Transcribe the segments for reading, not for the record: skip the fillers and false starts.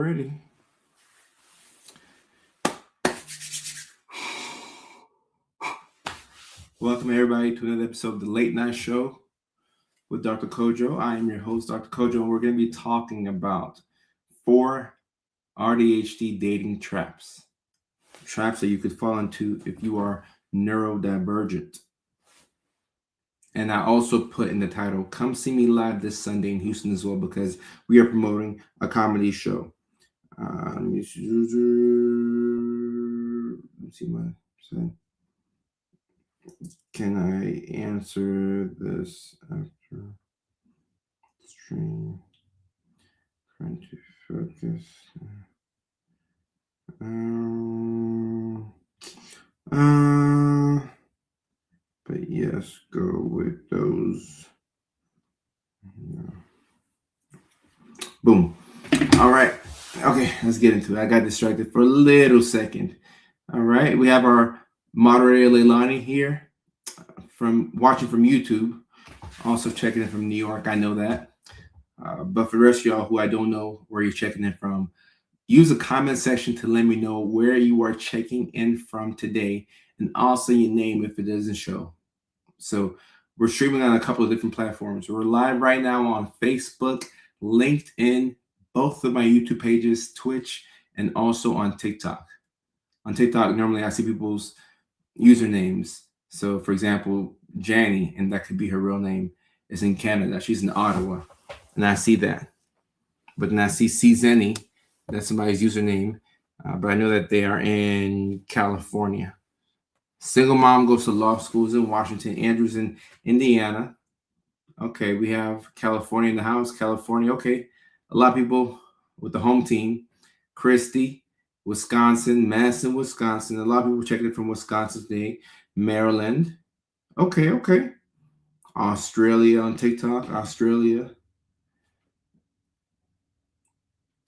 Ready. Welcome everybody to another episode of the Late Night Show with Dr. Kojo. I am your host, Dr. Kojo, and we're going to be talking about 4 AuDHD dating traps. Traps that you could fall into if you are neurodivergent. And I also put in the title, come see me live this Sunday in Houston as well, because we are promoting a comedy show. Let me see my side. Can I answer this after stream? Trying to focus. But yes, go with those. No. Boom. All right. Okay, let's get into it. I got distracted for a little second. All right, we have our moderator Leilani here from watching from YouTube, also checking in from New York. I know that. But for the rest of y'all who I don't know where you're checking in from, use the comment section to let me know where you are checking in from today, and also your name if it doesn't show. So we're streaming on a couple of different platforms. We're live right now on Facebook, LinkedIn, both of my YouTube pages, Twitch, and also on TikTok. On TikTok, normally I see people's usernames. So for example, Janny, and that could be her real name, is in Canada. She's in Ottawa, and I see that. But then I see Zenny, that's somebody's username, but I know that they are in California. Single mom goes to law schools in Washington. Andrew's in Indiana. Okay, we have California in the house. California, okay. A lot of people with the home team. Christy, Wisconsin. Madison, Wisconsin. A lot of people checking in from Wisconsin today. Maryland. Okay. Australia on TikTok. Australia.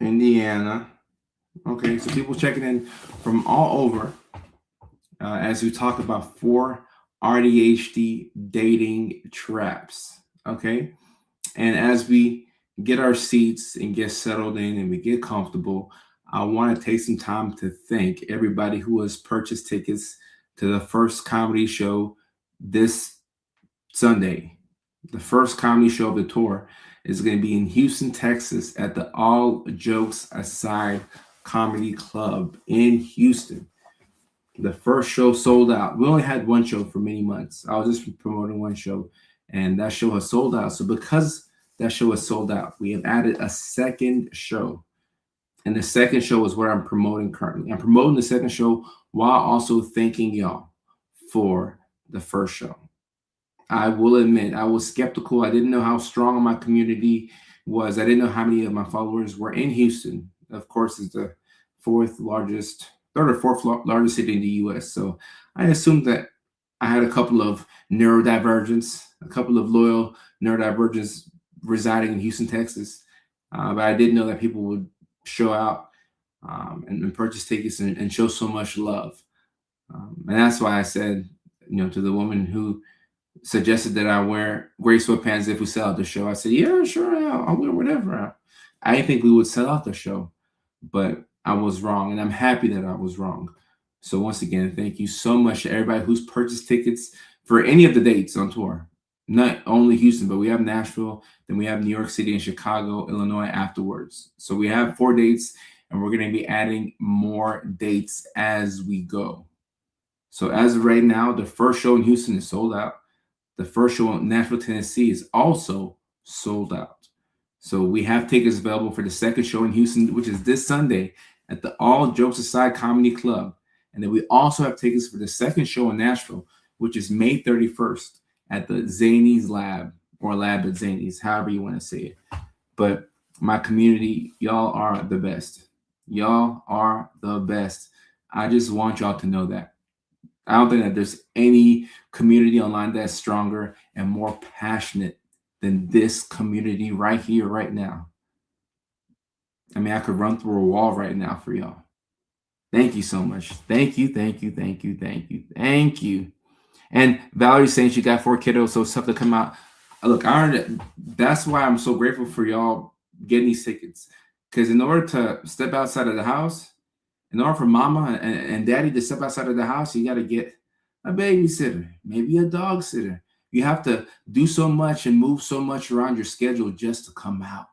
Indiana. Okay, so people checking in from all over as we talk about 4 AuDHD dating traps. Okay, and as we get our seats and get settled in and we get comfortable, I want to take some time to thank everybody who has purchased tickets to the first comedy show this Sunday. The first comedy show of the tour is going to be in Houston, Texas at the All Jokes Aside Comedy Club in Houston. The first show sold out. We only had one show for many months. I was just promoting one show, and that show has sold out. So because that show has sold out, we have added a second show. And the second show is what I'm promoting currently. I'm promoting the second show while also thanking y'all for the first show. I will admit, I was skeptical. I didn't know how strong my community was. I didn't know how many of my followers were in Houston. Of course, it's the third or fourth largest city in the U.S. So I assumed that I had a couple of neurodivergents, a couple of loyal neurodivergents residing in Houston, Texas. But I didn't know that people would show out and purchase tickets and show so much love. And that's why I said, to the woman who suggested that I wear gray sweatpants if we sell out the show, I said, yeah, sure, I'll wear whatever. I didn't think we would sell out the show, but I was wrong, and I'm happy that I was wrong. So once again, thank you so much to everybody who's purchased tickets for any of the dates on tour. Not only Houston, but we have Nashville, then we have New York City and Chicago, Illinois afterwards. So we have 4 dates, and we're going to be adding more dates as we go. So as of right now, the first show in Houston is sold out. The first show in Nashville, Tennessee is also sold out. So we have tickets available for the second show in Houston, which is this Sunday at the All Jokes Aside Comedy Club. And then we also have tickets for the second show in Nashville, which is May 31st at the Zany's Lab, or Lab at Zany's, however you want to say it. But my community, y'all are the best. Y'all are the best. I just want y'all to know that. I don't think that there's any community online that's stronger and more passionate than this community right here, right now. I mean, I could run through a wall right now for y'all. Thank you so much. Thank you. And Valerie's saying she got 4 kiddos, so it's tough to come out. Look, that's why I'm so grateful for y'all getting these tickets. Because in order to step outside of the house, in order for mama and daddy to step outside of the house, you got to get a babysitter, maybe a dog sitter. You have to do so much and move so much around your schedule just to come out.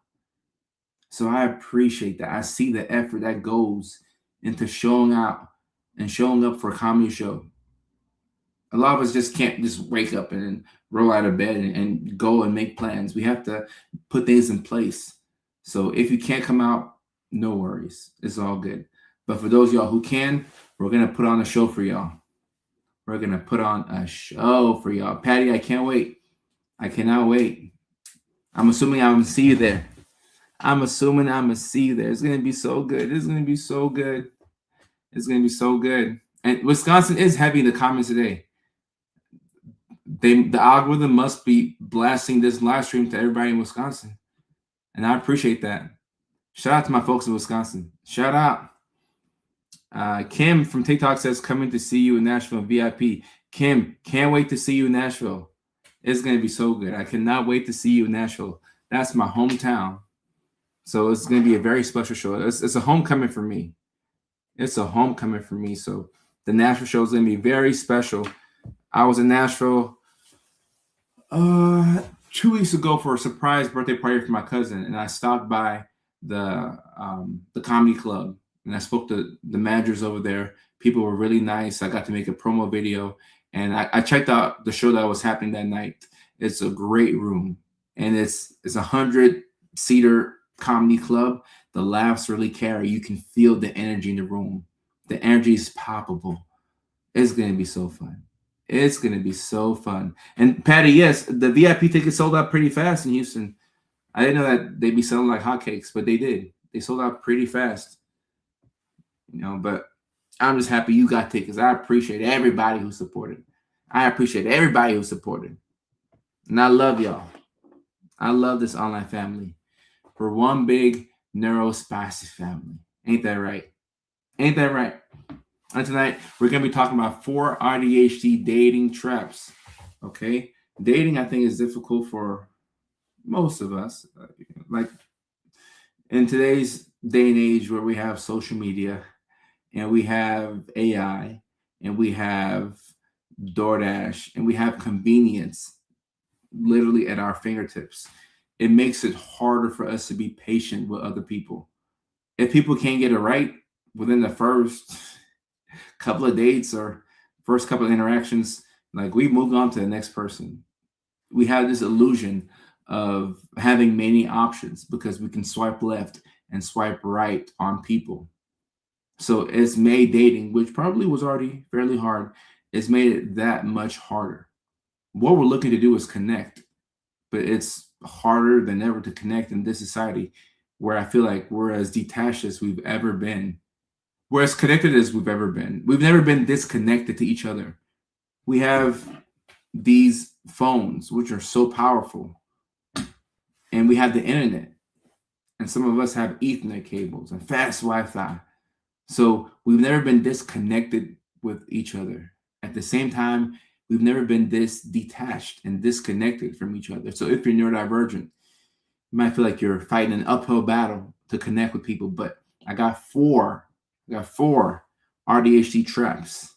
So I appreciate that. I see the effort that goes into showing out and showing up for a comedy show. A lot of us just can't just wake up and roll out of bed and go and make plans. We have to put things in place. So if you can't come out, no worries. It's all good. But for those of y'all who can, we're going to put on a show for y'all. We're going to put on a show for y'all. Patty, I can't wait. I cannot wait. I'm assuming I'm going to see you there. I'm assuming I'm going to see you there. It's going to be so good. It's going to be so good. It's going to be so good. And Wisconsin is heavy in the comments today. The algorithm must be blasting this live stream to everybody in Wisconsin. And I appreciate that. Shout out to my folks in Wisconsin. Shout out. Kim from TikTok says, coming to see you in Nashville VIP. Kim, can't wait to see you in Nashville. It's going to be so good. I cannot wait to see you in Nashville. That's my hometown. So it's going to be a very special show. It's a homecoming for me. It's a homecoming for me. So the Nashville show is going to be very special. I was in Nashville 2 weeks ago for a surprise birthday party for my cousin, and I stopped by the comedy club, and I spoke to the managers over there. People were really nice. I got to make a promo video, and I checked out the show that was happening that night. It's a great room, and it's a 100-seater comedy club. The laughs really carry. You can feel the energy in the room. The energy is palpable. It's going to be so fun. It's going to be so fun. And Patty, yes, the VIP tickets sold out pretty fast in Houston. I didn't know that they'd be selling like hotcakes, but they did. They sold out pretty fast. But I'm just happy you got tickets. I appreciate everybody who supported. I appreciate everybody who supported. And I love y'all. I love this online family. We're one big neurospastic family. Ain't that right? Ain't that right? And tonight, we're going to be talking about 4 AuDHD dating traps. Okay? Dating, I think, is difficult for most of us. Like, in today's day and age where we have social media, and we have AI, and we have DoorDash, and we have convenience literally at our fingertips, it makes it harder for us to be patient with other people. If people can't get it right within the first couple of dates or first couple of interactions, like, we moved on to the next person. We have this illusion of having many options because we can swipe left and swipe right on people. So it's made dating, which probably was already fairly hard, it's made it that much harder. What we're looking to do is connect, but it's harder than ever to connect in this society where I feel like we're as detached as we've ever been. We're as connected as we've ever been. We've never been disconnected to each other. We have these phones, which are so powerful, and we have the internet. And some of us have Ethernet cables and fast Wi-Fi. So we've never been disconnected with each other. At the same time, we've never been this detached and disconnected from each other. So if you're neurodivergent, you might feel like you're fighting an uphill battle to connect with people. But I got four AuDHD traps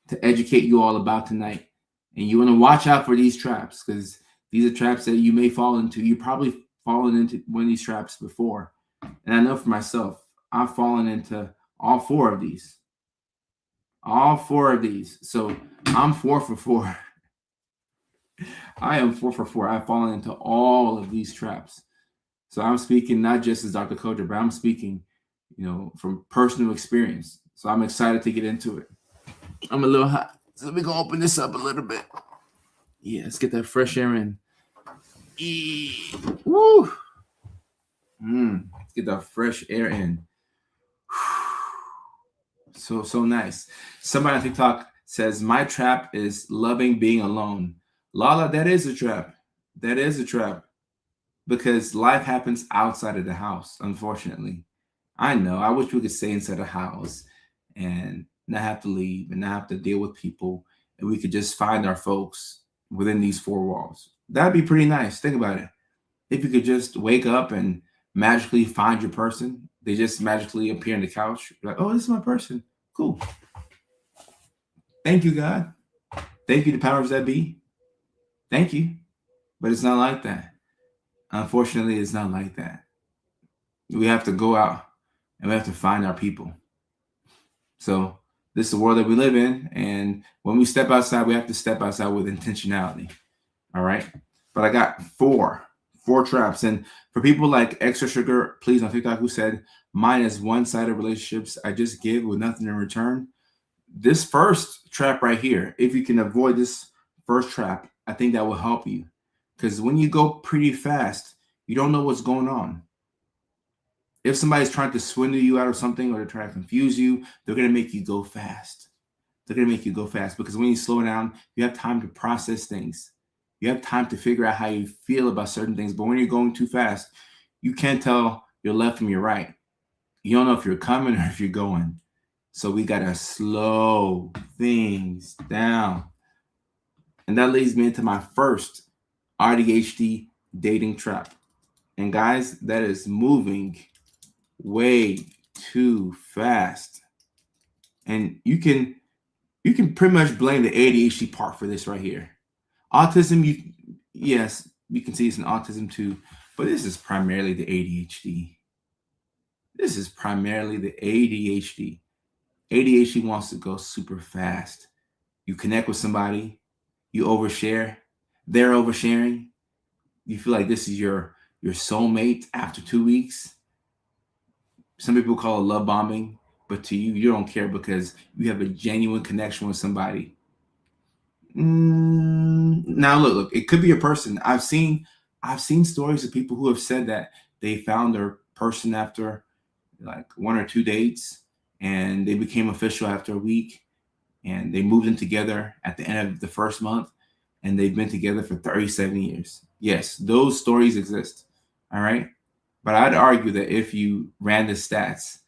to educate you all about tonight. And you want to watch out for these traps because these are traps that you may fall into. You've probably fallen into one of these traps before. And I know for myself, I've fallen into all 4 of these. All 4 of these. So I'm 4 for 4. I am 4 for 4. I've fallen into all of these traps. So I'm speaking not just as Dr. Kojo, but I'm speaking, from personal experience. So I'm excited to get into it. I'm a little hot. So we're going to open this up a little bit. Yeah, let's get that fresh air in. Woo! Let's get that fresh air in. So nice. Somebody on TikTok says, my trap is loving being alone. Lala, that is a trap. That is a trap. Because life happens outside of the house, unfortunately. I know. I wish we could stay inside the house and not have to leave and not have to deal with people. And we could just find our folks within these 4 walls. That'd be pretty nice. Think about it. If you could just wake up and magically find your person. They just magically appear on the couch. You're like, oh, this is my person. Cool. Thank you, God. Thank you, the powers that be. Thank you. But it's not like that. Unfortunately, it's not like that. We have to go out and we have to find our people. So this is the world that we live in. And when we step outside, we have to step outside with intentionality. All right. But I got four traps. And for people like Extra Sugar, please on TikTok, who said mine is one-sided relationships. I just give with nothing in return. This first trap right here, if you can avoid this first trap, I think that will help you. Because when you go pretty fast, you don't know what's going on. If somebody's trying to swindle you out of something or they're trying to confuse you, they're going to make you go fast. They're going to make you go fast because when you slow down, you have time to process things. You have time to figure out how you feel about certain things. But when you're going too fast, you can't tell your left from your right. You don't know if you're coming or if you're going. So we got to slow things down. And that leads me into my first AuDHD dating trap. And guys, that is moving way too fast. And you can pretty much blame the ADHD part for this right here. Autism, yes, you can see it's an autism too, but this is primarily the ADHD. This is primarily the ADHD. ADHD wants to go super fast. You connect with somebody, you overshare, they're oversharing. You feel like this is your soulmate after 2 weeks. Some people call it love bombing, but to you, you don't care because you have a genuine connection with somebody. Now look, it could be a person. I've seen stories of people who have said that they found their person after like 1 or 2 dates and they became official after a week and they moved in together at the end of the first month and they've been together for 37 years. Yes, those stories exist. All right. But I'd argue that if you ran the stats,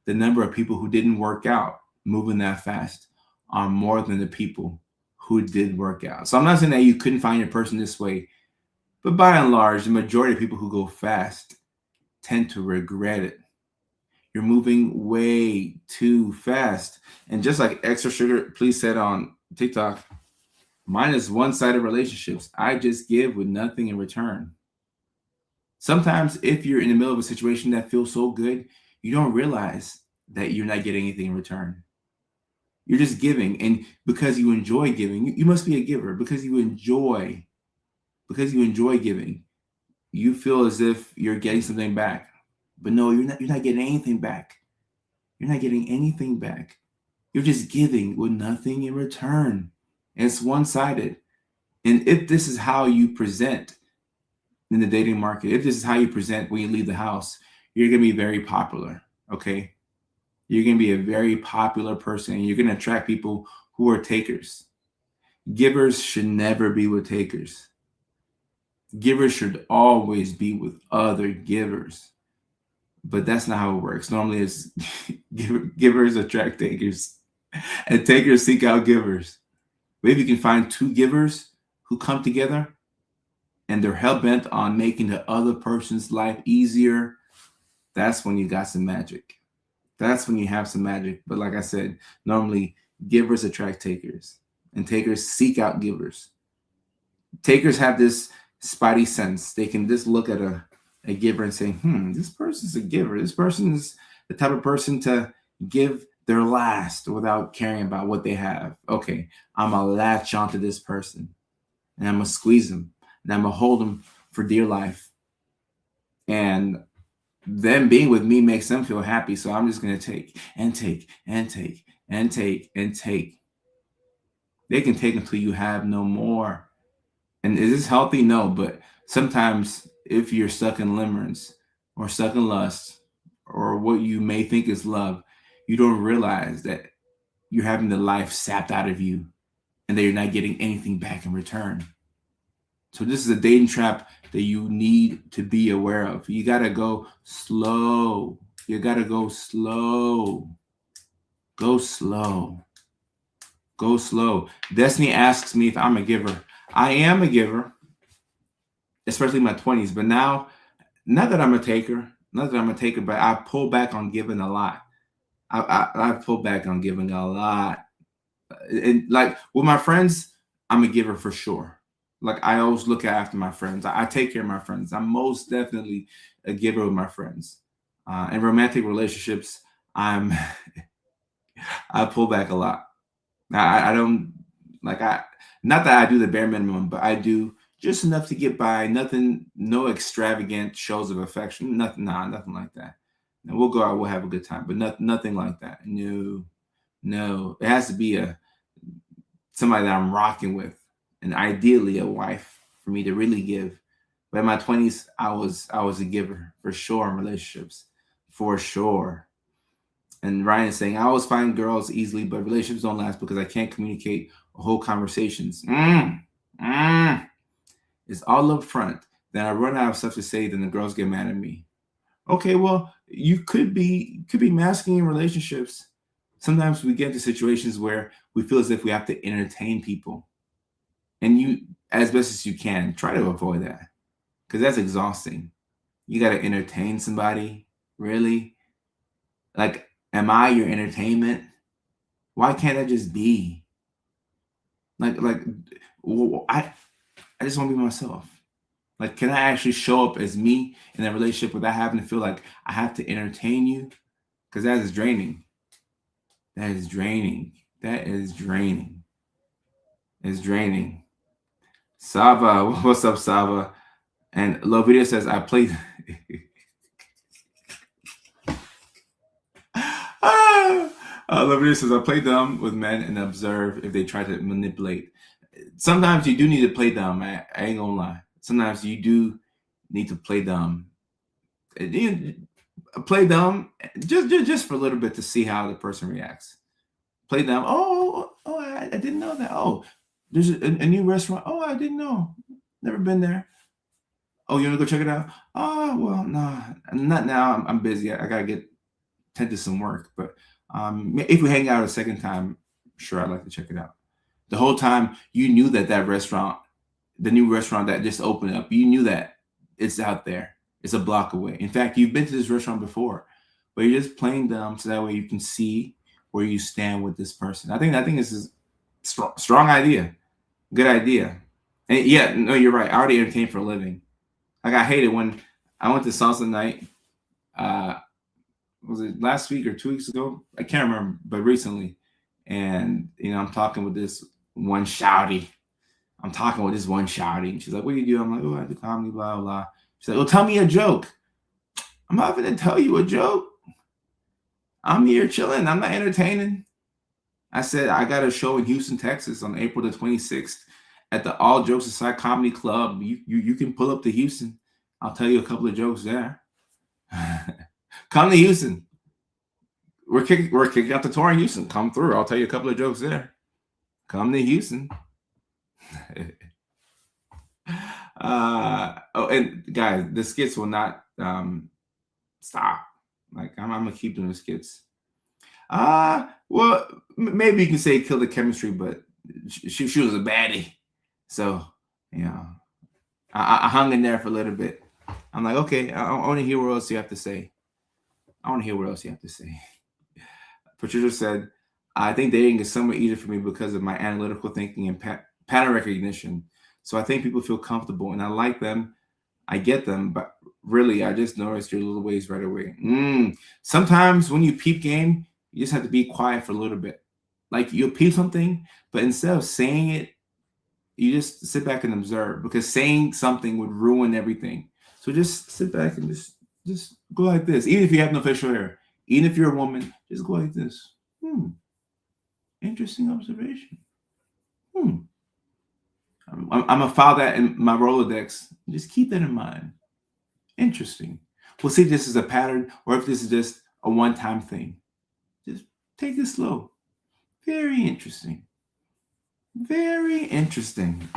the number of people who didn't work out moving that fast are more than the people who did work out. So I'm not saying that you couldn't find your person this way, but by and large, the majority of people who go fast tend to regret it. You're moving way too fast. And just like Extra Sugar, please said on TikTok, mine is one-sided relationships. I just give with nothing in return. Sometimes if you're in the middle of a situation that feels so good, you don't realize that you're not getting anything in return. You're just giving. And because you enjoy giving, you must be a giver. Because you enjoy giving, you feel as if you're getting something back. But no, you're not getting anything back. You're not getting anything back. You're just giving with nothing in return. And it's one-sided. And if this is how you present in the dating market, if this is how you present when you leave the house, you're going to be very popular. Okay. You're going to be a very popular person and you're going to attract people who are takers. Givers should never be with takers. Givers should always be with other givers. But that's not how it works. Normally it's givers attract takers and takers seek out givers. Maybe you can find two givers who come together and they're hell-bent on making the other person's life easier. That's when you got some magic. That's when you have some magic. But like I said, normally givers attract takers and takers seek out givers. Takers have this spidey sense. They can just look at a giver and say, this person's a giver. This person is the type of person to give their last without caring about what they have. Okay, I'm going to latch onto this person and I'm going to squeeze them and I'm going to hold them for dear life. And them being with me makes them feel happy. So I'm just going to take and take and take and take and take. They can take until you have no more. And is this healthy? No, but sometimes if you're stuck in limerence or stuck in lust or what you may think is love, you don't realize that you're having the life sapped out of you and that you're not getting anything back in return. So this is a dating trap that you need to be aware of. You got to go slow. You got to go slow. Go slow. Go slow. Destiny asks me if I'm a giver. I am a giver, especially in my 20s. But now not that I'm a taker, but I pull back on giving a lot. I pull back on giving a lot. And like with my friends, I'm a giver for sure. Like I always look after my friends. I take care of my friends. I'm most definitely a giver with my friends. In romantic relationships, I'm I pull back a lot. I don't like I not that I do the bare minimum, but I do just enough to get by. Nothing, no extravagant shows of affection. Nothing, nah, nothing like that. And we'll go out, we'll have a good time, but nothing like that. No, no. It has to be a somebody that I'm rocking with, and ideally a wife for me to really give. But in my 20s, I was a giver for sure in relationships, for sure. And Ryan is saying, I always find girls easily, but relationships don't last because I can't communicate whole conversations. It's all up front. Then I run out of stuff to say, then the girls get mad at me. Okay, well, you could be masking in relationships. Sometimes we get into situations where we feel as if we have to entertain people. And you, as best as you can, try to avoid that. Because that's exhausting. You gotta entertain somebody. Really? Like, am I your entertainment? Why can't I just be? Like, I just want to be myself. Like, can I actually show up as me in a relationship without having to feel like I have to entertain you? Because that is draining. That is draining. That is draining. It's draining. Sava, what's up, Sava? And Lovidia says, I played. Lovidia says, I play dumb with men and observe if they try to manipulate. Sometimes you do need to play dumb. I ain't gonna lie. Sometimes you do need to play dumb. Play dumb just for a little bit to see how the person reacts. Play dumb. Oh, I didn't know that. Oh, there's a new restaurant. Oh, I didn't know. Never been there. Oh, you want to go check it out? Oh, well, no, not now. I'm busy. I gotta tend to some work. But if we hang out a second time, sure, I'd like to check it out. The whole time you knew that restaurant, the new restaurant that just opened up, you knew that it's out there. It's a block away. In fact, you've been to this restaurant before, but you're just playing dumb so that way you can see where you stand with this person. I think this is strong idea, good idea. And yeah, no, you're right. I already entertain for a living. Like I hate it when I went to salsa night. Was it last week or 2 weeks ago? I can't remember, but recently. And I'm talking with this one shouty. And she's like, "What do you do?" I'm like, "Oh, I do comedy, blah blah." She's like, "Well, tell me a joke." I'm not gonna tell you a joke. I'm here chilling. I'm not entertaining. I said I got a show in Houston, Texas, on April the 26th at the All Jokes Aside Comedy Club. You can pull up to Houston. I'll tell you a couple of jokes there. Come to Houston. We're kicking out the tour in Houston. Come through. I'll tell you a couple of jokes there. Come to Houston. And guys, the skits will not stop. Like I'm gonna keep doing the skits. Well, maybe you can say kill the chemistry, but she was a baddie, so I hung in there for a little bit. I'm like, okay, I want to hear what else you have to say. Patricia said, I think dating is somewhat easier for me because of my analytical thinking and pattern recognition. So I think people feel comfortable and I like them. I get them, but really, I just noticed your little ways right away. Sometimes when you peep game, you just have to be quiet for a little bit. Like you'll peep something, but instead of saying it, you just sit back and observe because saying something would ruin everything. So just sit back and just go like this. Even if you have no facial hair, even if you're a woman, just go like this. Interesting observation. I'm gonna file that in my Rolodex. Just keep that in mind. Interesting. We'll see if this is a pattern or if this is just a one-time thing. Just take it slow. Very interesting. Very interesting.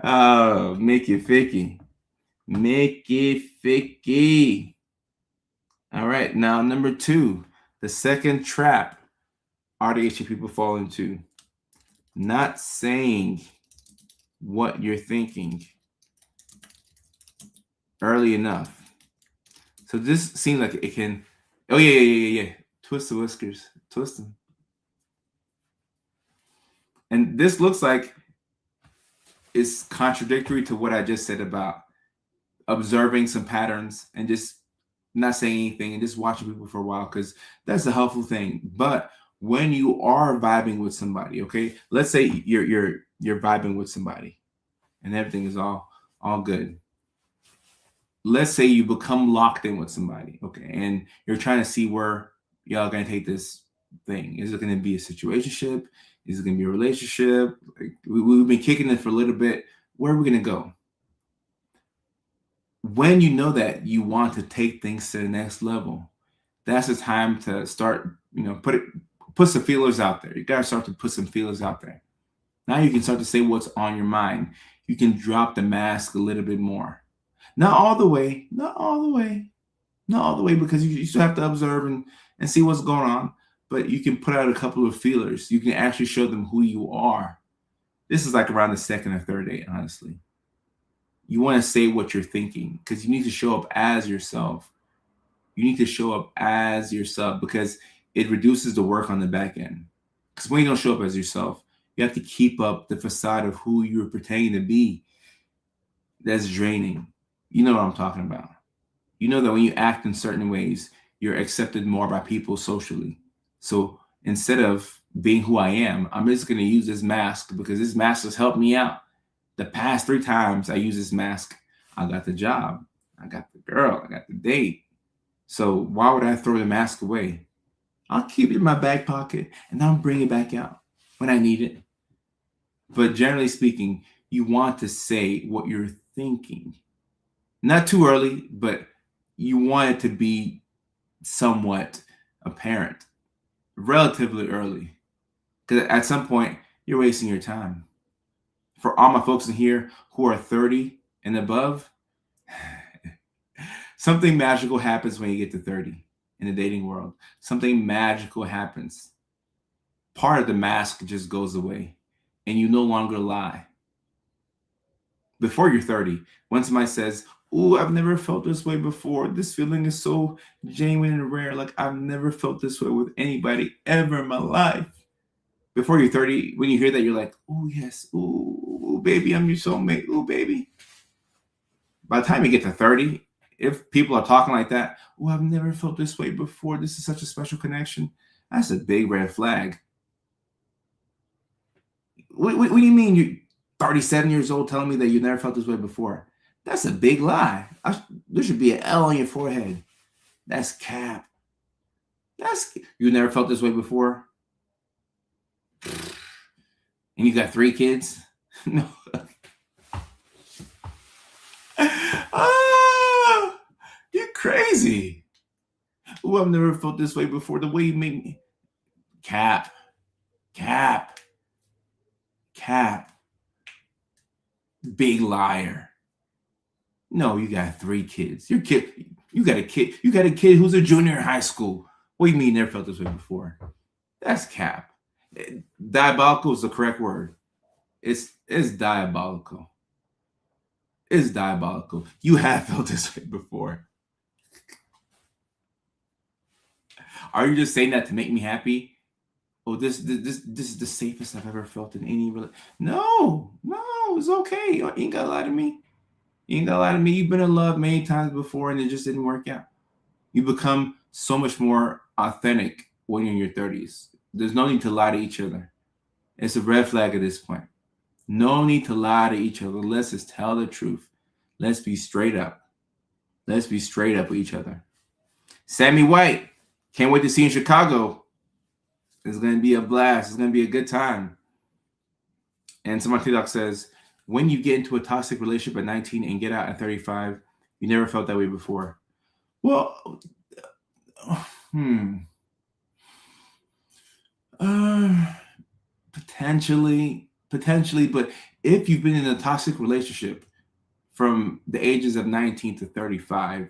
Oh, Mickey Ficky. All right, now number 2, the second trap AuDHD people fall into. Not saying what you're thinking. early enough. So this seems like it can. Oh yeah. Twist the whiskers, twist them. And this looks like it's contradictory to what I just said about observing some patterns and just not saying anything and just watching people for a while, because that's a helpful thing. But when you are vibing with somebody, okay, let's say you're vibing with somebody and everything is all good. Let's say you become locked in with somebody, okay, and you're trying to see where y'all gonna take this thing. Is it gonna be a situationship? Is it gonna be a relationship? Like, we've been kicking it for a little bit. Where are we gonna go? When you know that you want to take things to the next level, that's the time to start, put some feelers out there. You gotta start to put some feelers out there. Now you can start to say what's on your mind. You can drop the mask a little bit more. Not all the way, not all the way, not all the way, because you still have to observe and see what's going on. But you can put out a couple of feelers. You can actually show them who you are. This is like around the second or third date, honestly. You want to say what you're thinking because you need to show up as yourself. You need to show up as yourself because it reduces the work on the back end. Because when you don't show up as yourself, you have to keep up the facade of who you're pretending to be. That's draining. You know what I'm talking about. You know that when you act in certain ways, you're accepted more by people socially. So instead of being who I am, I'm just going to use this mask because this mask has helped me out. The past 3 times I use this mask, I got the job, I got the girl, I got the date. So why would I throw the mask away? I'll keep it in my back pocket and I'll bring it back out when I need it. But generally speaking, you want to say what you're thinking. Not too early, but you want it to be somewhat apparent relatively early. Because at some point, you're wasting your time. For all my folks in here who are 30 and above, something magical happens when you get to 30 in the dating world. Something magical happens. Part of the mask just goes away and you no longer lie. Before you're 30, when somebody says, "Ooh, I've never felt this way before. This feeling is so genuine and rare. Like I've never felt this way with anybody ever in my life." Before you're 30, when you hear that, you're like, "Oh yes, ooh, baby, I'm your soulmate. Ooh, baby." By the time you get to 30, if people are talking like that, "Oh, I've never felt this way before. This is such a special connection." That's a big red flag. What do you mean you're 37 years old telling me that you never felt this way before? That's a big lie. There should be an L on your forehead. That's cap. You never felt this way before? And you got 3 kids? No. You're crazy. Oh, I've never felt this way before. The way you make me. Cap. Big liar. No, you got 3 kids. You got a kid who's a junior in high school. What do you mean never felt this way before? That's cap. Diabolical is the correct word. It's diabolical. It's diabolical. You have felt this way before. Are you just saying that to make me happy? Oh, this is the safest I've ever felt in any relationship. No, it's okay. You ain't gotta lie to me. You've been in love many times before and it just didn't work out. You become so much more authentic when you're in your 30s. There's no need to lie to each other. It's a red flag at this point. No need to lie to each other. Let's just tell the truth. Let's be straight up. Let's be straight up with each other. Sammy White, can't wait to see you in Chicago. It's going to be a blast. It's going to be a good time. And someone on TikTok says, when you get into a toxic relationship at 19 and get out at 35, you never felt that way before. Well, potentially, but if you've been in a toxic relationship from the ages of 19 to 35,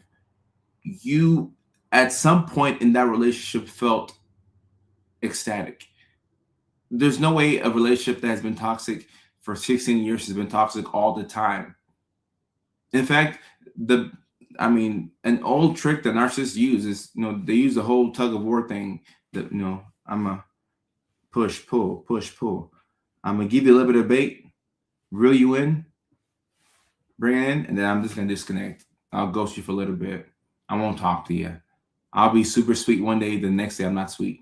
you at some point in that relationship felt ecstatic. There's no way a relationship that has been toxic for 16 years has been toxic all the time. In fact, the I mean, an old trick that narcissists use is, they use the whole tug of war thing. That I'm a push pull push pull. I'm gonna give you a little bit of bait, reel you in, bring it in, and then I'm just gonna disconnect. I'll ghost you for a little bit. I won't talk to you. I'll be super sweet one day, the next day I'm not sweet.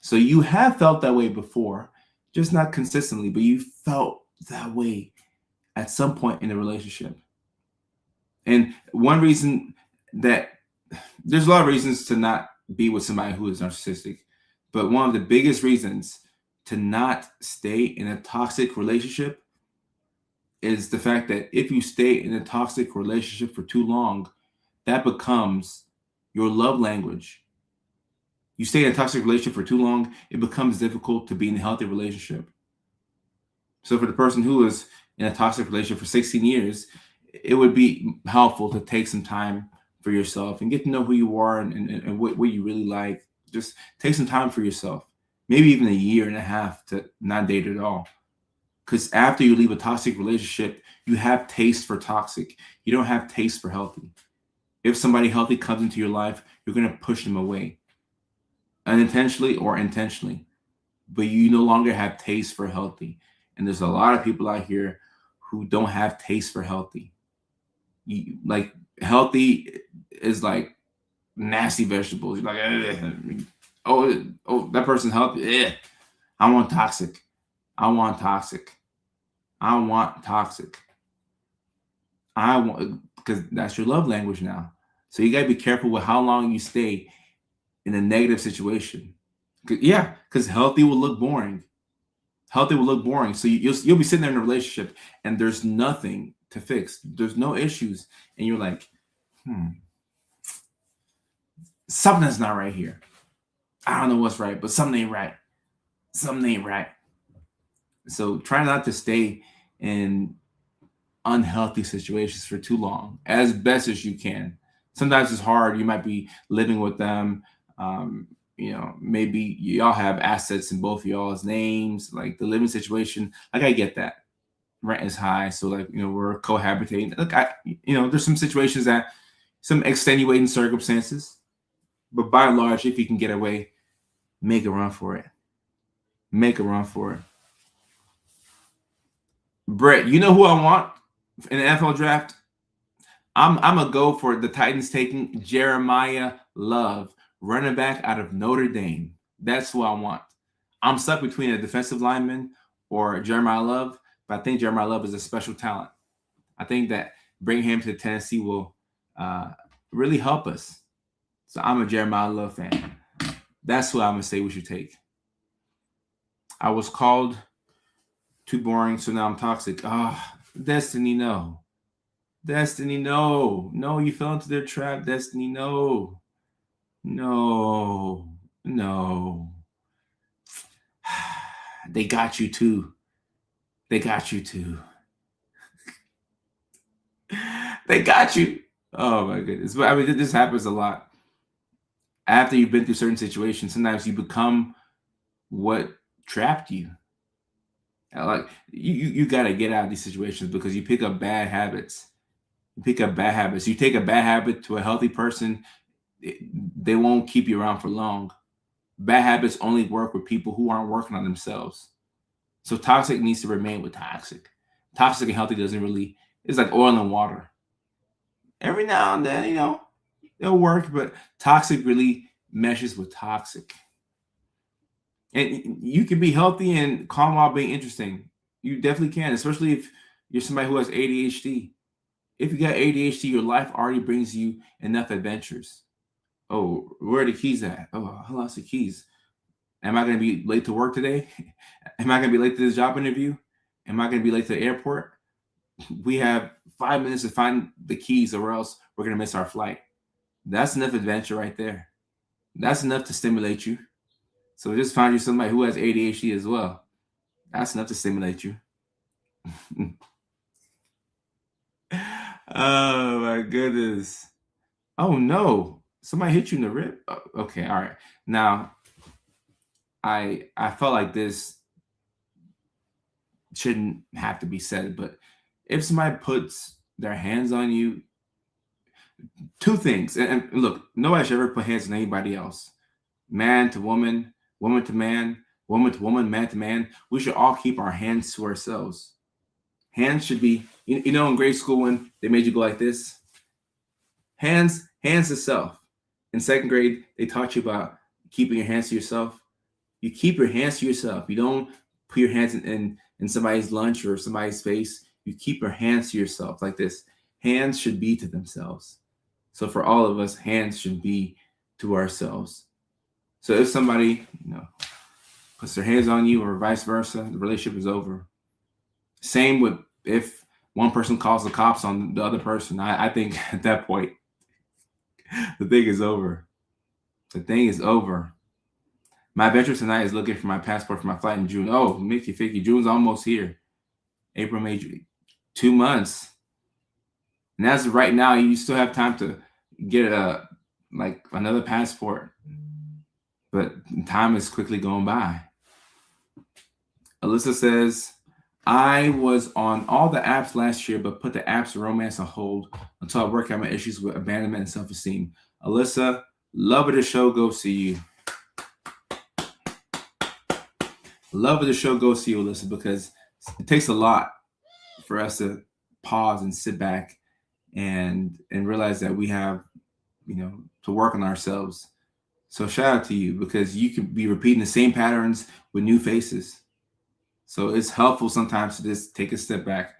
So you have felt that way before, just not consistently, but you felt that way at some point in the relationship. And one reason that there's a lot of reasons to not be with somebody who is narcissistic, but one of the biggest reasons to not stay in a toxic relationship is the fact that if you stay in a toxic relationship for too long, that becomes your love language. You stay in a toxic relationship for too long, it becomes difficult to be in a healthy relationship. So for the person who is in a toxic relationship for 16 years, it would be helpful to take some time for yourself and get to know who you are and what you really like. Just take some time for yourself, maybe even a year and a half to not date at all. Because after you leave a toxic relationship, you have taste for toxic. You don't have taste for healthy. If somebody healthy comes into your life, you're going to push them away, unintentionally or intentionally. But you no longer have taste for healthy. And there's a lot of people out here who don't have taste for healthy. Like healthy is like nasty vegetables. You're like, ugh. Oh, that person's healthy. Ugh. I want toxic. I want toxic. I want toxic. I want, because that's your love language now. So you gotta be careful with how long you stay in a negative situation. Yeah, because healthy will look boring. Healthy will look boring. So you'll be sitting there in a relationship and there's nothing to fix. There's no issues, and you're like, something's not right here. I don't know what's right, but something ain't right. Something ain't right. So try not to stay in unhealthy situations for too long, as best as you can. Sometimes it's hard. You might be living with them. Maybe y'all have assets in both of y'all's names, like the living situation. Like I get that. Rent is high, so like we're cohabitating. Look, there's some situations that some extenuating circumstances, but by and large, if you can get away, make a run for it. Make a run for it. Brett, you know who I want in the NFL draft? I'm gonna go for the Titans taking Jeremiah Love, running back out of Notre Dame. That's who I want. I'm stuck between a defensive lineman or Jeremiah Love, but I think Jeremiah Love is a special talent. I think that bringing him to Tennessee will really help us. So I'm a Jeremiah Love fan. That's who I'm gonna say we should take. I was called too boring, so now I'm toxic. Destiny, no. Destiny, no. No, you fell into their trap. Destiny, no. No. They got you too. They got you too. They got you. Oh my goodness. But I mean, this happens a lot. After you've been through certain situations, sometimes you become what trapped you. Like you got to get out of these situations because you pick up bad habits. You take a bad habit to a healthy person, they won't keep you around for long. Bad habits only work with people who aren't working on themselves. So toxic needs to remain with toxic. Toxic and healthy doesn't really, it's like oil and water. Every now and then, it'll work, but toxic really meshes with toxic. And you can be healthy and calm while being interesting. You definitely can, especially if you're somebody who has ADHD. If you got ADHD, your life already brings you enough adventures. Oh, where are the keys at? Oh, I lost the keys. Am I going to be late to work today? Am I going to be late to this job interview? Am I going to be late to the airport? We have 5 minutes to find the keys or else we're going to miss our flight. That's enough adventure right there. That's enough to stimulate you. So just find you somebody who has ADHD as well. That's enough to stimulate you. Oh my goodness. Oh no. Somebody hit you in the rib. Oh, okay, all right. Now I felt like this shouldn't have to be said, but if somebody puts their hands on you, Two things. And look, nobody should ever put hands on anybody else. Man to woman, woman to man, woman to woman, man to man. We should all keep our hands to ourselves. Hands should be, in grade school when they made you go like this. Hands to self. In second grade, they taught you about keeping your hands to yourself. You keep your hands to yourself. You don't put your hands in somebody's lunch or somebody's face. You keep your hands to yourself like this. Hands should be to themselves. So for all of us, hands should be to ourselves. So if somebody, puts their hands on you or vice versa, the relationship is over. Same with if one person calls the cops on the other person. I think at that point, the thing is over. The thing is over. My adventure tonight is looking for my passport for my flight in June. Oh, Mickey Ficky, June's almost here. April, May, June. 2 months. And as of right now, you still have time to get another passport. But time is quickly going by. Alyssa says, I was on all the apps last year, but put the apps of romance on hold until I work out my issues with abandonment and self-esteem. Alyssa, love of the show, go see you. Love of the show, go see you, Alyssa, because it takes a lot for us to pause and sit back and realize that we have, to work on ourselves. So shout out to you, because you could be repeating the same patterns with new faces. So it's helpful sometimes to just take a step back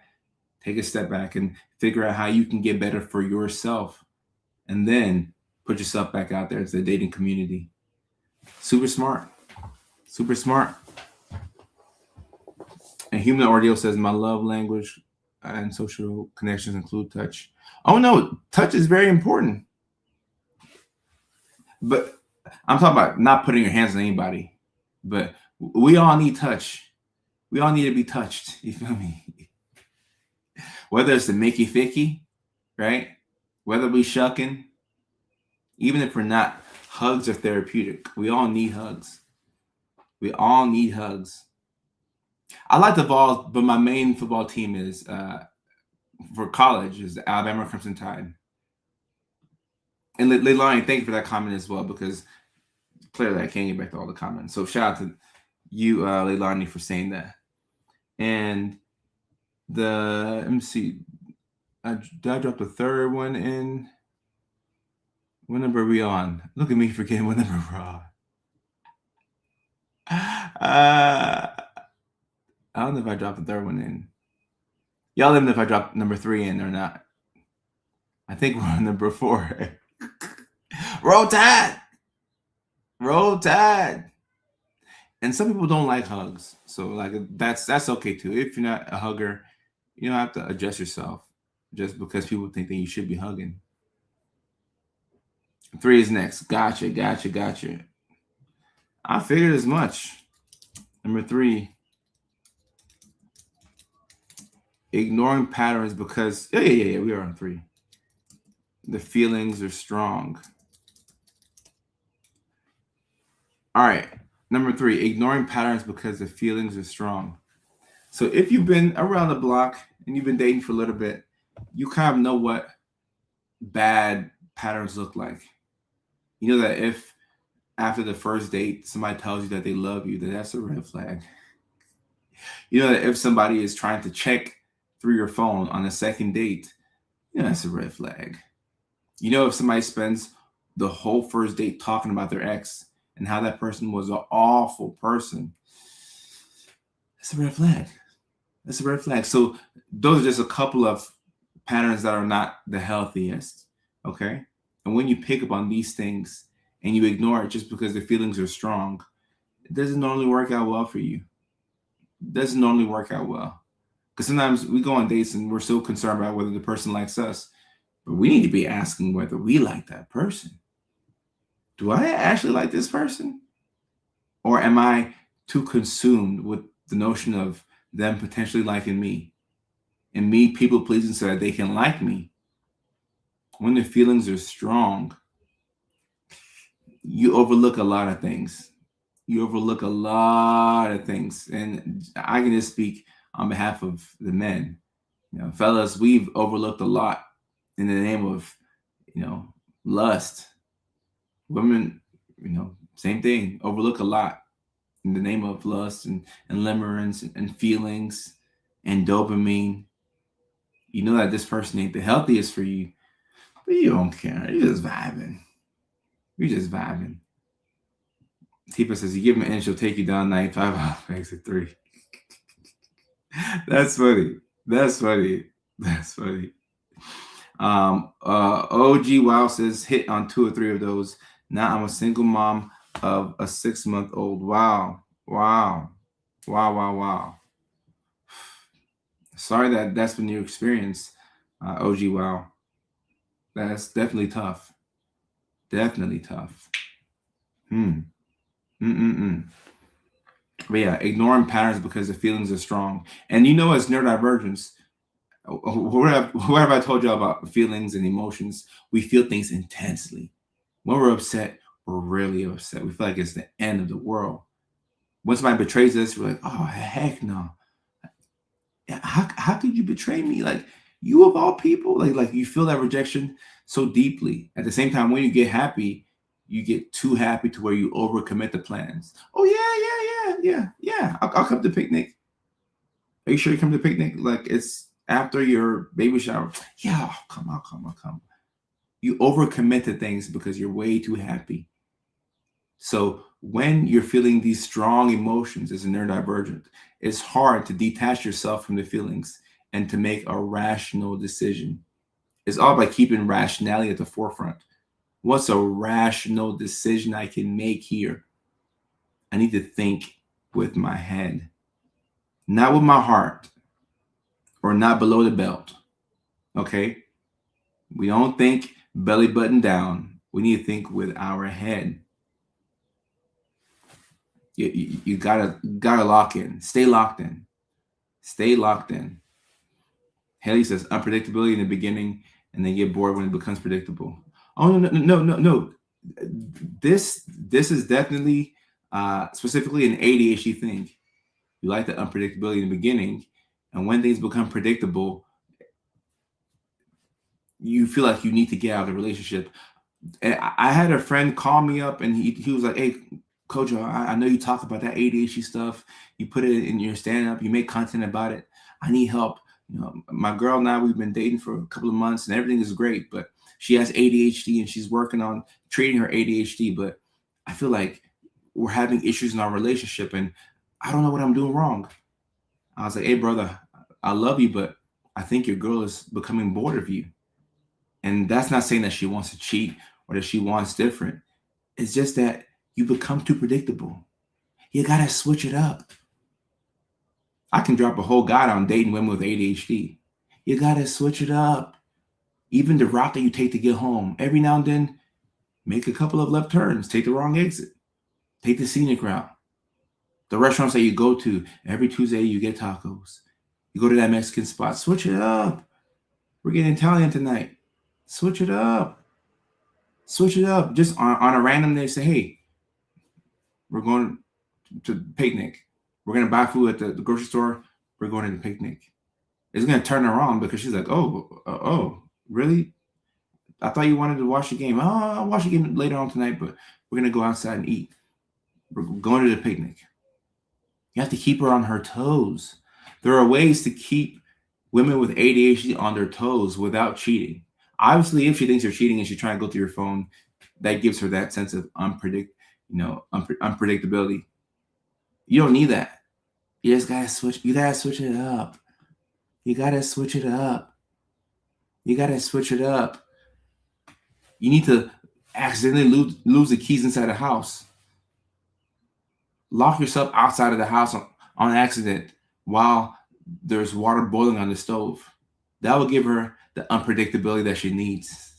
and figure out how you can get better for yourself, and then put yourself back out there into the dating community. Super smart. Super smart. And Human Ordeal says, my love language and social connections include touch. Oh no, touch is very important. But I'm talking about not putting your hands on anybody. But we all need touch. We all need to be touched. You feel me? Whether it's the Mickey Ficky, right? Whether we shucking, even if we're not, hugs are therapeutic. We all need hugs. We all need hugs. I like the ball, but my main football team is for college is the Alabama Crimson Tide. And Leilani, thank you for that comment as well, because clearly I can't get back to all the comments. So shout out to you, Leilani, for saying that. And let me see. I dropped the third one in. What number are we on? Look at me forgetting what number we're on. I don't know if I dropped the third one in. Y'all let me know if I dropped number 3 in or not. I think we're on number 4. Roll Tide! Roll Tide! And some people don't like hugs. So that's okay too. If you're not a hugger, you don't have to adjust yourself just because people think that you should be hugging. 3 is next. Gotcha. I figured as much. Number 3. Ignoring patterns because yeah, we are on 3. The feelings are strong. All right. Number 3, ignoring patterns because the feelings are strong. So if you've been around the block and you've been dating for a little bit, you kind of know what bad patterns look like. You know that if after the first date, somebody tells you that they love you, then that's a red flag. You know that if somebody is trying to check through your phone on a second date, that's a red flag. You know, if somebody spends the whole first date talking about their ex and how that person was an awful person, that's a red flag. That's a red flag. So those are just a couple of patterns that are not the healthiest, okay? And when you pick up on these things and you ignore it just because the feelings are strong, it doesn't normally work out well for you. It doesn't normally work out well. Because sometimes we go on dates and we're so concerned about whether the person likes us, but we need to be asking whether we like that person. Do I actually like this person? Or am I too consumed with the notion of them potentially liking me and me people pleasing so that they can like me? When the feelings are strong, you overlook a lot of things. And I can just speak on behalf of the men. Fellas, we've overlooked a lot in the name of, Lust. Women, same thing, overlook a lot in the name of lust and limerence and feelings and dopamine. You know that this person ain't the healthiest for you, but you don't care. You're just vibing. You're just vibing. Tifa says, you give him an inch, he'll take you down 95 off exit 3. That's funny. That's funny. That's funny. OG Wow says, hit on 2 or 3 of those. Now I'm a single mom of a 6-month-old. Wow. Wow. Wow, wow, wow. Sorry that's been your experience, OG Wow. That's definitely tough. Definitely tough. But yeah, ignoring patterns because the feelings are strong. And as neurodivergence, what have I told you about feelings and emotions? We feel things intensely. When we're upset, we're really upset. We feel like it's the end of the world. When somebody betrays us, we're like, oh, heck no. How could you betray me? Like, you of all people, like you feel that rejection so deeply. At the same time, when you get happy, you get too happy to where you overcommit the plans. Oh yeah. I'll come to the picnic. Are you sure you come to the picnic? Like, it's after your baby shower. Yeah, come on. You overcommit to things because you're way too happy. So when you're feeling these strong emotions as a neurodivergent, it's hard to detach yourself from the feelings and to make a rational decision. It's all about keeping rationality at the forefront. What's a rational decision I can make here? I need to think with my head, not with my heart, or not below the belt. Okay? We don't think belly button down. We need to think with our head. You gotta lock in. Stay locked in. Stay locked in. Haley says unpredictability in the beginning and then get bored when it becomes predictable. Oh no. This is definitely specifically an ADHD thing. You like the unpredictability in the beginning, and when things become predictable, you feel like you need to get out of the relationship. And I had a friend call me up and he was like, hey, Coach, I know you talk about that ADHD stuff. You put it in your stand-up. You make content about it. I need help. My girl now, we've been dating for a couple of months and everything is great, but she has ADHD and she's working on treating her ADHD. But I feel like we're having issues in our relationship and I don't know what I'm doing wrong. I was like, hey, brother, I love you, but I think your girl is becoming bored of you. And that's not saying that she wants to cheat or that she wants different. It's just that you become too predictable. You got to switch it up. I can drop a whole guide on dating women with ADHD. You got to switch it up. Even the route that you take to get home, every now and then, make a couple of left turns. Take the wrong exit. Take the scenic route. The restaurants that you go to, every Tuesday you get tacos. You go to that Mexican spot. Switch it up. We're getting Italian tonight. Switch it up. Switch it up. Just on a random day, say, hey, we're going to the picnic. We're going to buy food at the grocery store. We're going to the picnic. It's going to turn her on because she's like, oh, really? I thought you wanted to watch the game. Oh, I'll watch the game later on tonight, but we're going to go outside and eat. We're going to the picnic. You have to keep her on her toes. There are ways to keep women with ADHD on their toes without cheating. Obviously, if she thinks you're cheating and she's trying to go through your phone, that gives her that sense of unpredictability. You don't need that. You just gotta switch. You gotta switch it up. You gotta switch it up. You gotta switch it up. You need to accidentally lose the keys inside the house. Lock yourself outside of the house on accident while there's water boiling on the stove. That will give her the unpredictability that she needs.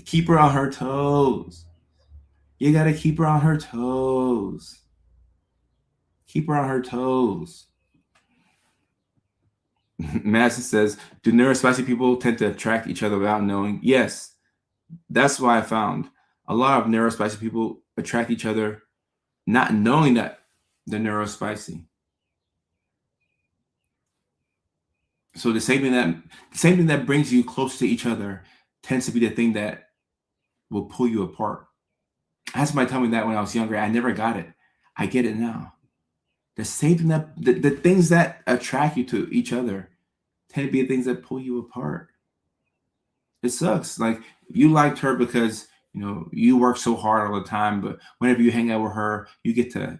Keep her on her toes. You got to keep her on her toes. Keep her on her toes. Madison says, do neurospicy people tend to attract each other without knowing? Yes. That's why I found a lot of neurospicy people attract each other not knowing that they're neurospicy. So the same thing that brings you close to each other tends to be the thing that will pull you apart. I had somebody tell me that when I was younger. I never got it. I get it now. The things that attract you to each other tend to be the things that pull you apart. It sucks. Like you liked her because you work so hard all the time, but whenever you hang out with her, you get to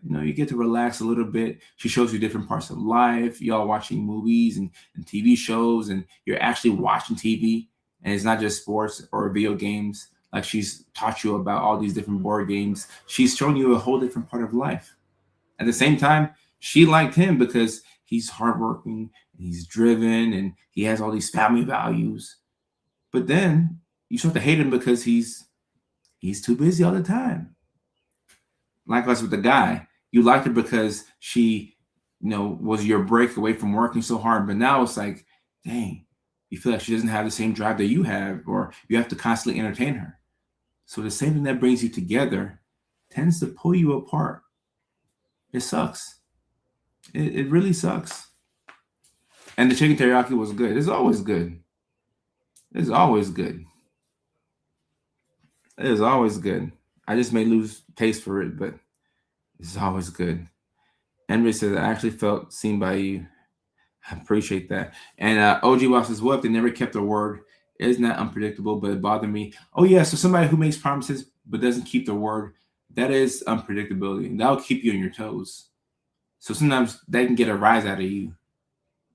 relax a little bit. She shows you different parts of life. Y'all watching movies and TV shows, and you're actually watching TV, and it's not just sports or video games. Like she's taught you about all these different board games. She's shown you a whole different part of life. At the same time, she liked him because he's hardworking, and he's driven, and he has all these family values. But then you start to hate him because he's too busy all the time. Likewise with the guy, you liked her because she, was your break away from working so hard. But now it's like, dang, you feel like she doesn't have the same drive that you have, or you have to constantly entertain her. So the same thing that brings you together tends to pull you apart. It sucks. It really sucks. And the chicken teriyaki was good. It's always good. It's always good. It is always good. I just may lose taste for it, but it's always good. Henry says, I actually felt seen by you. I appreciate that. And OG Wow says, well, if they never kept their word, isn't that unpredictable? But it bothered me. Oh, yeah. So somebody who makes promises but doesn't keep their word, that is unpredictability. That'll keep you on your toes. So sometimes they can get a rise out of you.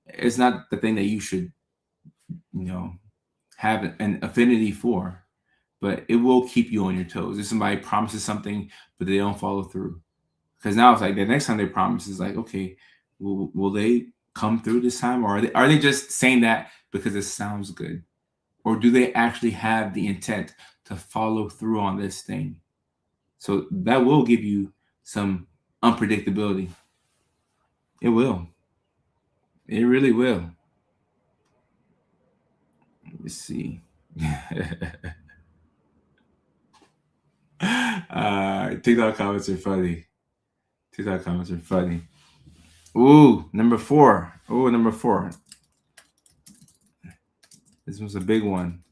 It's not the thing that you should, have an affinity for, but it will keep you on your toes. If somebody promises something, but they don't follow through. Because now it's like the next time they promise is like, okay, will they come through this time? Or are they just saying that because it sounds good? Or do they actually have the intent to follow through on this thing? So that will give you some unpredictability. It will. It really will. Let's see. TikTok comments are funny. TikTok comments are funny. Ooh, number 4. Ooh, number 4. This was a big one.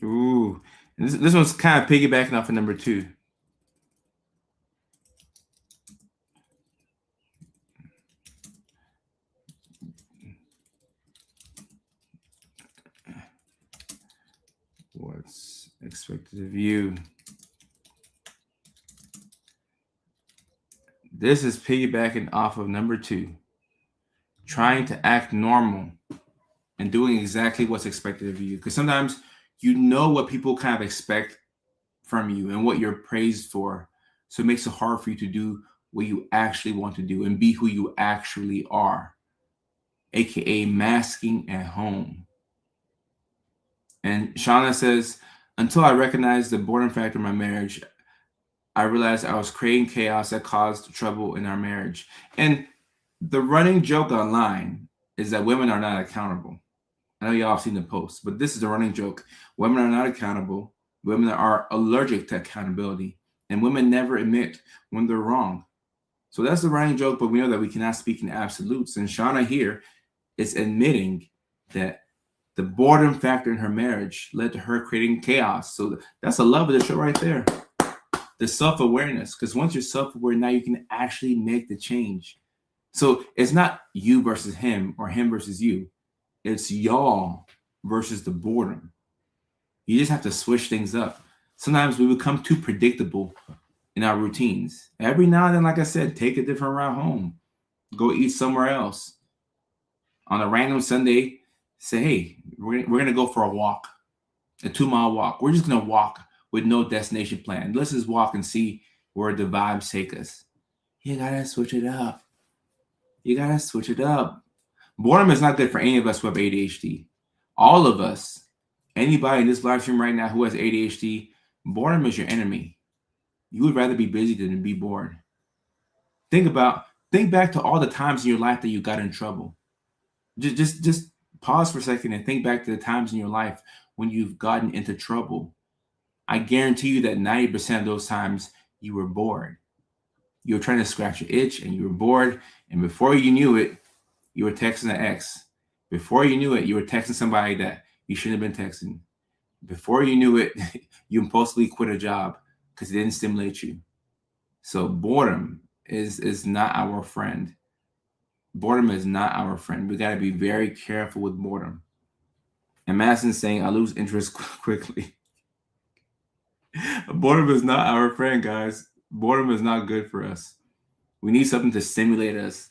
Ooh. This one's kind of piggybacking off of number 2. What's expected of you? This is piggybacking off of number 2. Trying to act normal and doing exactly what's expected of you. Because sometimes you know what people kind of expect from you and what you're praised for. So it makes it hard for you to do what you actually want to do and be who you actually are, aka masking at home. And Shauna says, until I recognized the boredom factor in my marriage, I realized I was creating chaos that caused trouble in our marriage. And the running joke online is that women are not accountable. I know y'all have seen the post, but this is the running joke. Women are not accountable. Women are allergic to accountability. And women never admit when they're wrong. So that's the running joke, but we know that we cannot speak in absolutes. And Shauna here is admitting that the boredom factor in her marriage led to her creating chaos. So that's the love of the show right there. The self-awareness. Because once you're self-aware, now you can actually make the change. So it's not you versus him or him versus you. It's y'all versus the boredom. You just have to switch things up. Sometimes we become too predictable in our routines. Every now and then, like I said, take a different route home. Go eat somewhere else. On a random Sunday, say, hey, we're going to go for a walk, a 2-mile walk. We're just going to walk with no destination plan. Let's just walk and see where the vibes take us. You got to switch it up. You got to switch it up. Boredom is not good for any of us who have ADHD. All of us, anybody in this live stream right now who has ADHD, boredom is your enemy. You would rather be busy than be bored. Think back to all the times in your life that you got in trouble. Just pause for a second and think back to the times in your life when you've gotten into trouble. I guarantee you that 90% of those times you were bored. You were trying to scratch your itch and you were bored. And before you knew it, you were texting an ex. Before you knew it, you were texting somebody that you shouldn't have been texting. Before you knew it, you impulsively quit a job because it didn't stimulate you. So boredom is not our friend. Boredom is not our friend. We got to be very careful with boredom. And Madison's saying, I lose interest quickly. Boredom is not our friend, guys. Boredom is not good for us. We need something to stimulate us,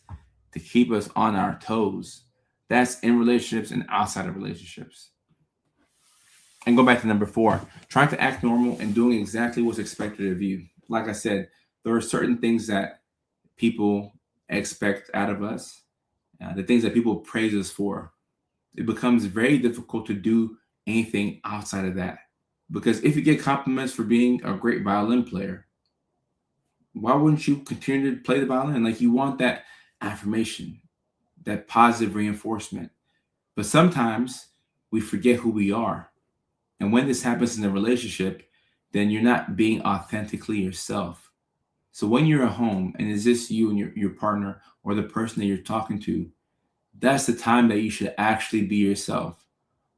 to keep us on our toes. That's in relationships and outside of relationships. And go back to number 4, trying to act normal and doing exactly what's expected of you. Like I said, there are certain things that people expect out of us, the things that people praise us for. It becomes very difficult to do anything outside of that. Because if you get compliments for being a great violin player, why wouldn't you continue to play the violin? Like, you want that affirmation, that positive reinforcement. But sometimes we forget who we are. And when this happens in a relationship, then you're not being authentically yourself. So when you're at home and it's just you and your partner or the person that you're talking to, that's the time that you should actually be yourself.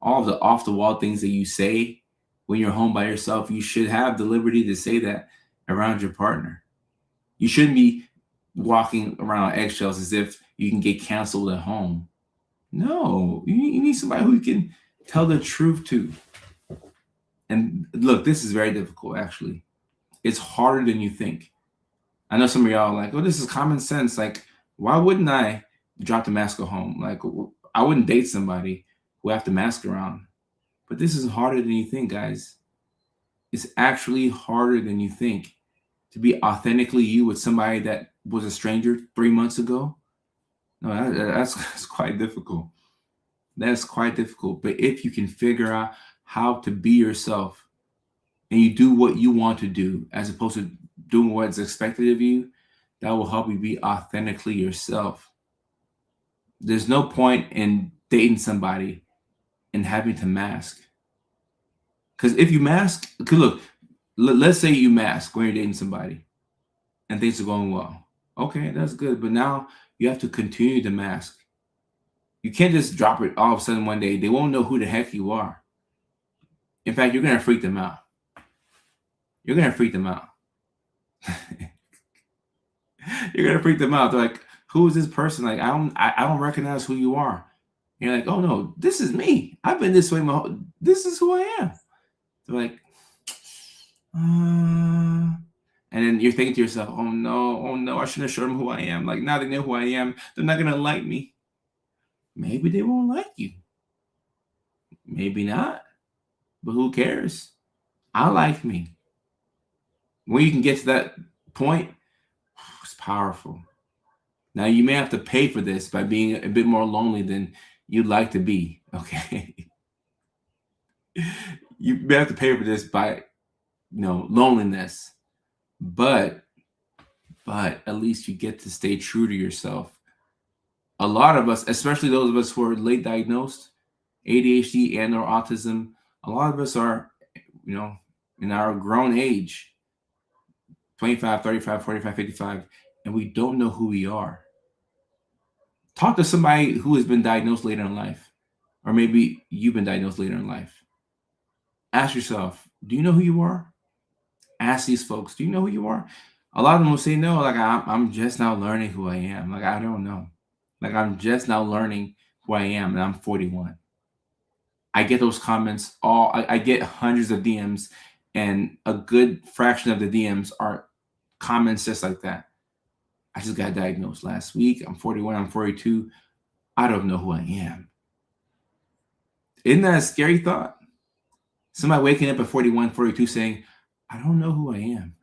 All of the off the wall things that you say when you're home by yourself, you should have the liberty to say that around your partner. You shouldn't be walking around eggshells as if you can get canceled at home. No, you need somebody who you can tell the truth to. And look, this is very difficult, actually. It's harder than you think. I know some of y'all are like, oh, this is common sense. Like, why wouldn't I drop the mask at home? Like, I wouldn't date somebody who have to mask around. But this is harder than you think, guys. It's actually harder than you think to be authentically you with somebody that was a stranger 3 months ago. No, that's quite difficult. That's quite difficult. But if you can figure out how to be yourself and you do what you want to do as opposed to doing what's expected of you, that will help you be authentically yourself. There's no point in dating somebody and having to mask. Because if you mask, look, let's say you mask when you're dating somebody and things are going well. Okay, that's good. But now you have to continue to mask. You can't just drop it all of a sudden one day. They won't know who the heck you are. In fact, you're going to freak them out. You're going to freak them out. You're going to freak them out. They're like, who is this person? Like, I don't recognize who you are. You're like, oh no, this is me. I've been this way this is who I am. They're like, and then you're thinking to yourself, oh no, I shouldn't have shown them who I am. Like, now they know who I am. They're not going to like me. Maybe they won't like you. Maybe not. But who cares? I like me. When you can get to that point, it's powerful. Now, you may have to pay for this by being a bit more lonely than you'd like to be, okay? You may have to pay for this by, loneliness. But at least you get to stay true to yourself. A lot of us, especially those of us who are late diagnosed, ADHD and or autism, a lot of us are, in our grown age, 25, 35, 45, 55, and we don't know who we are. Talk to somebody who has been diagnosed later in life, or maybe you've been diagnosed later in life. Ask yourself, do you know who you are? Ask these folks, do you know who you are? A lot of them will say no, like, I'm just now learning who I am. Like, I don't know. Like, I'm just now learning who I am, and I'm 41. I get those comments I get hundreds of DMs, and a good fraction of the DMs are comments just like that. I just got diagnosed last week. I'm 41, I'm 42. I don't know who I am. Isn't that a scary thought? Somebody waking up at 41, 42 saying, I don't know who I am.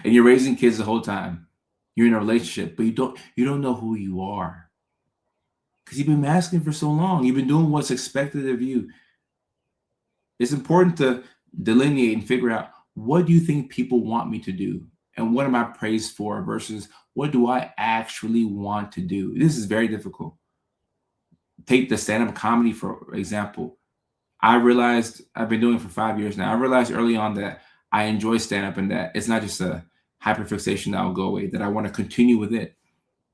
And you're raising kids the whole time. You're in a relationship, but you don't know who you are. Because you've been masking for so long. You've been doing what's expected of you. It's important to delineate and figure out, what do you think people want me to do? And what am I praised for versus what do I actually want to do? This is very difficult. Take the stand-up comedy, for example. I realized I've been doing it for 5 years now. I realized early on that I enjoy stand up and that it's not just a hyperfixation that will go away, that I want to continue with it.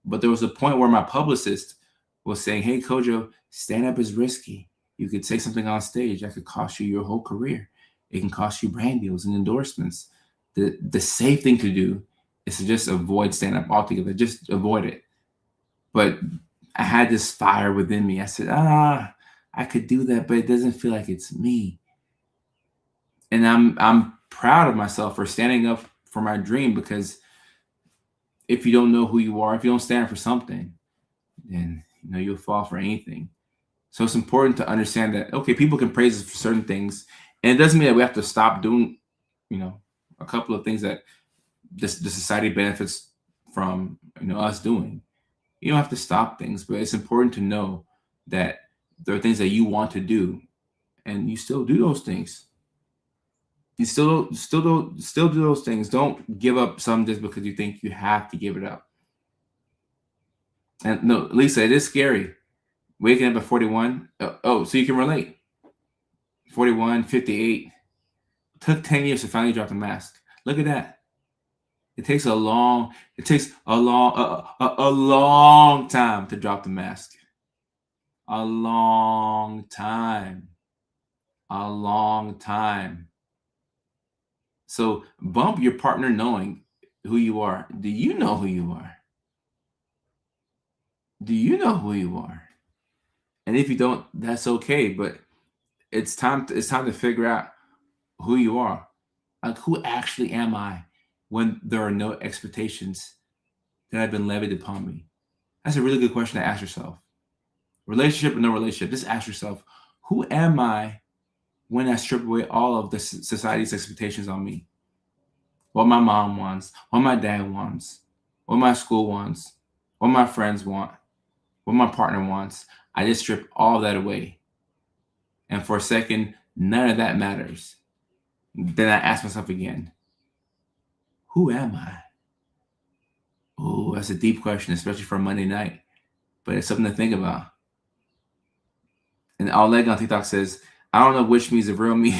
But there was a point where my publicist was saying, "Hey, Kojo, stand up is risky. You could say something on stage that could cost you your whole career. It can cost you brand deals and endorsements. The safe thing to do is to just avoid stand up altogether. Just avoid it." But I had this fire within me. I said, I could do that, but it doesn't feel like it's me. And I'm proud of myself for standing up for my dream, because if you don't know who you are, if you don't stand for something, then you'll fall for anything. So it's important to understand that, okay, people can praise us for certain things, and it doesn't mean that we have to stop doing, a couple of things that the society benefits from, us doing. You don't have to stop things, but it's important to know that there are things that you want to do, and you still do those things. You still do those things. Don't give up some just because you think you have to give it up. And no, Lisa, it is scary waking up at 41. Oh, so you can relate. 41, 58. Took 10 years to finally drop the mask. Look at that. It takes a long time to drop the mask. A long time. A long time. So bump your partner knowing who you are. Do you know who you are? Do you know who you are? And if you don't, that's okay. But it's time to figure out who you are. Like, who actually am I when there are no expectations that have been levied upon me? That's a really good question to ask yourself. Relationship or no relationship, just ask yourself, who am I when I strip away all of the society's expectations on me? What my mom wants, what my dad wants, what my school wants, what my friends want, what my partner wants. I just strip all that away. And for a second, none of that matters. Then I ask myself again, who am I? Oh, that's a deep question, especially for a Monday night. But it's something to think about. And Oleg on TikTok says, I don't know which me is the real me.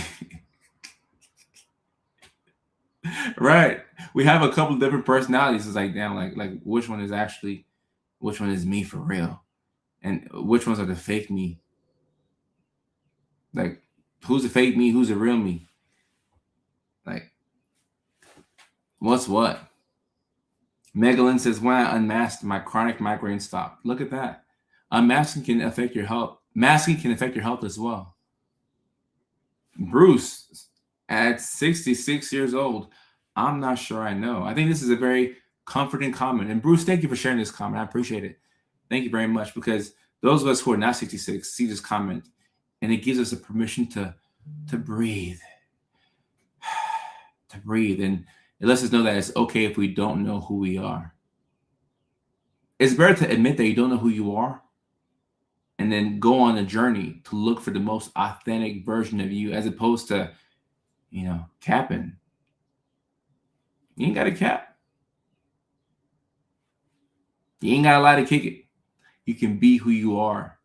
Right. We have a couple of different personalities. It's like, damn, like which one is me for real? And which ones are the fake me? Like, who's the fake me? Who's the real me? Like, what's what? Megalyn says, when I unmasked, my chronic migraine stopped. Look at that. Unmasking can affect your health. Masking can affect your health as well. Bruce, at 66 years old, I'm not sure I know. I think this is a very comforting comment. And Bruce, thank you for sharing this comment. I appreciate it. Thank you very much, because those of us who are not 66 see this comment, and it gives us a permission to breathe. To breathe. And it lets us know that it's okay if we don't know who we are. It's better to admit that you don't know who you are and then go on a journey to look for the most authentic version of you, as opposed to, capping. You ain't got to cap. You ain't got to lie to kick it. You can be who you are.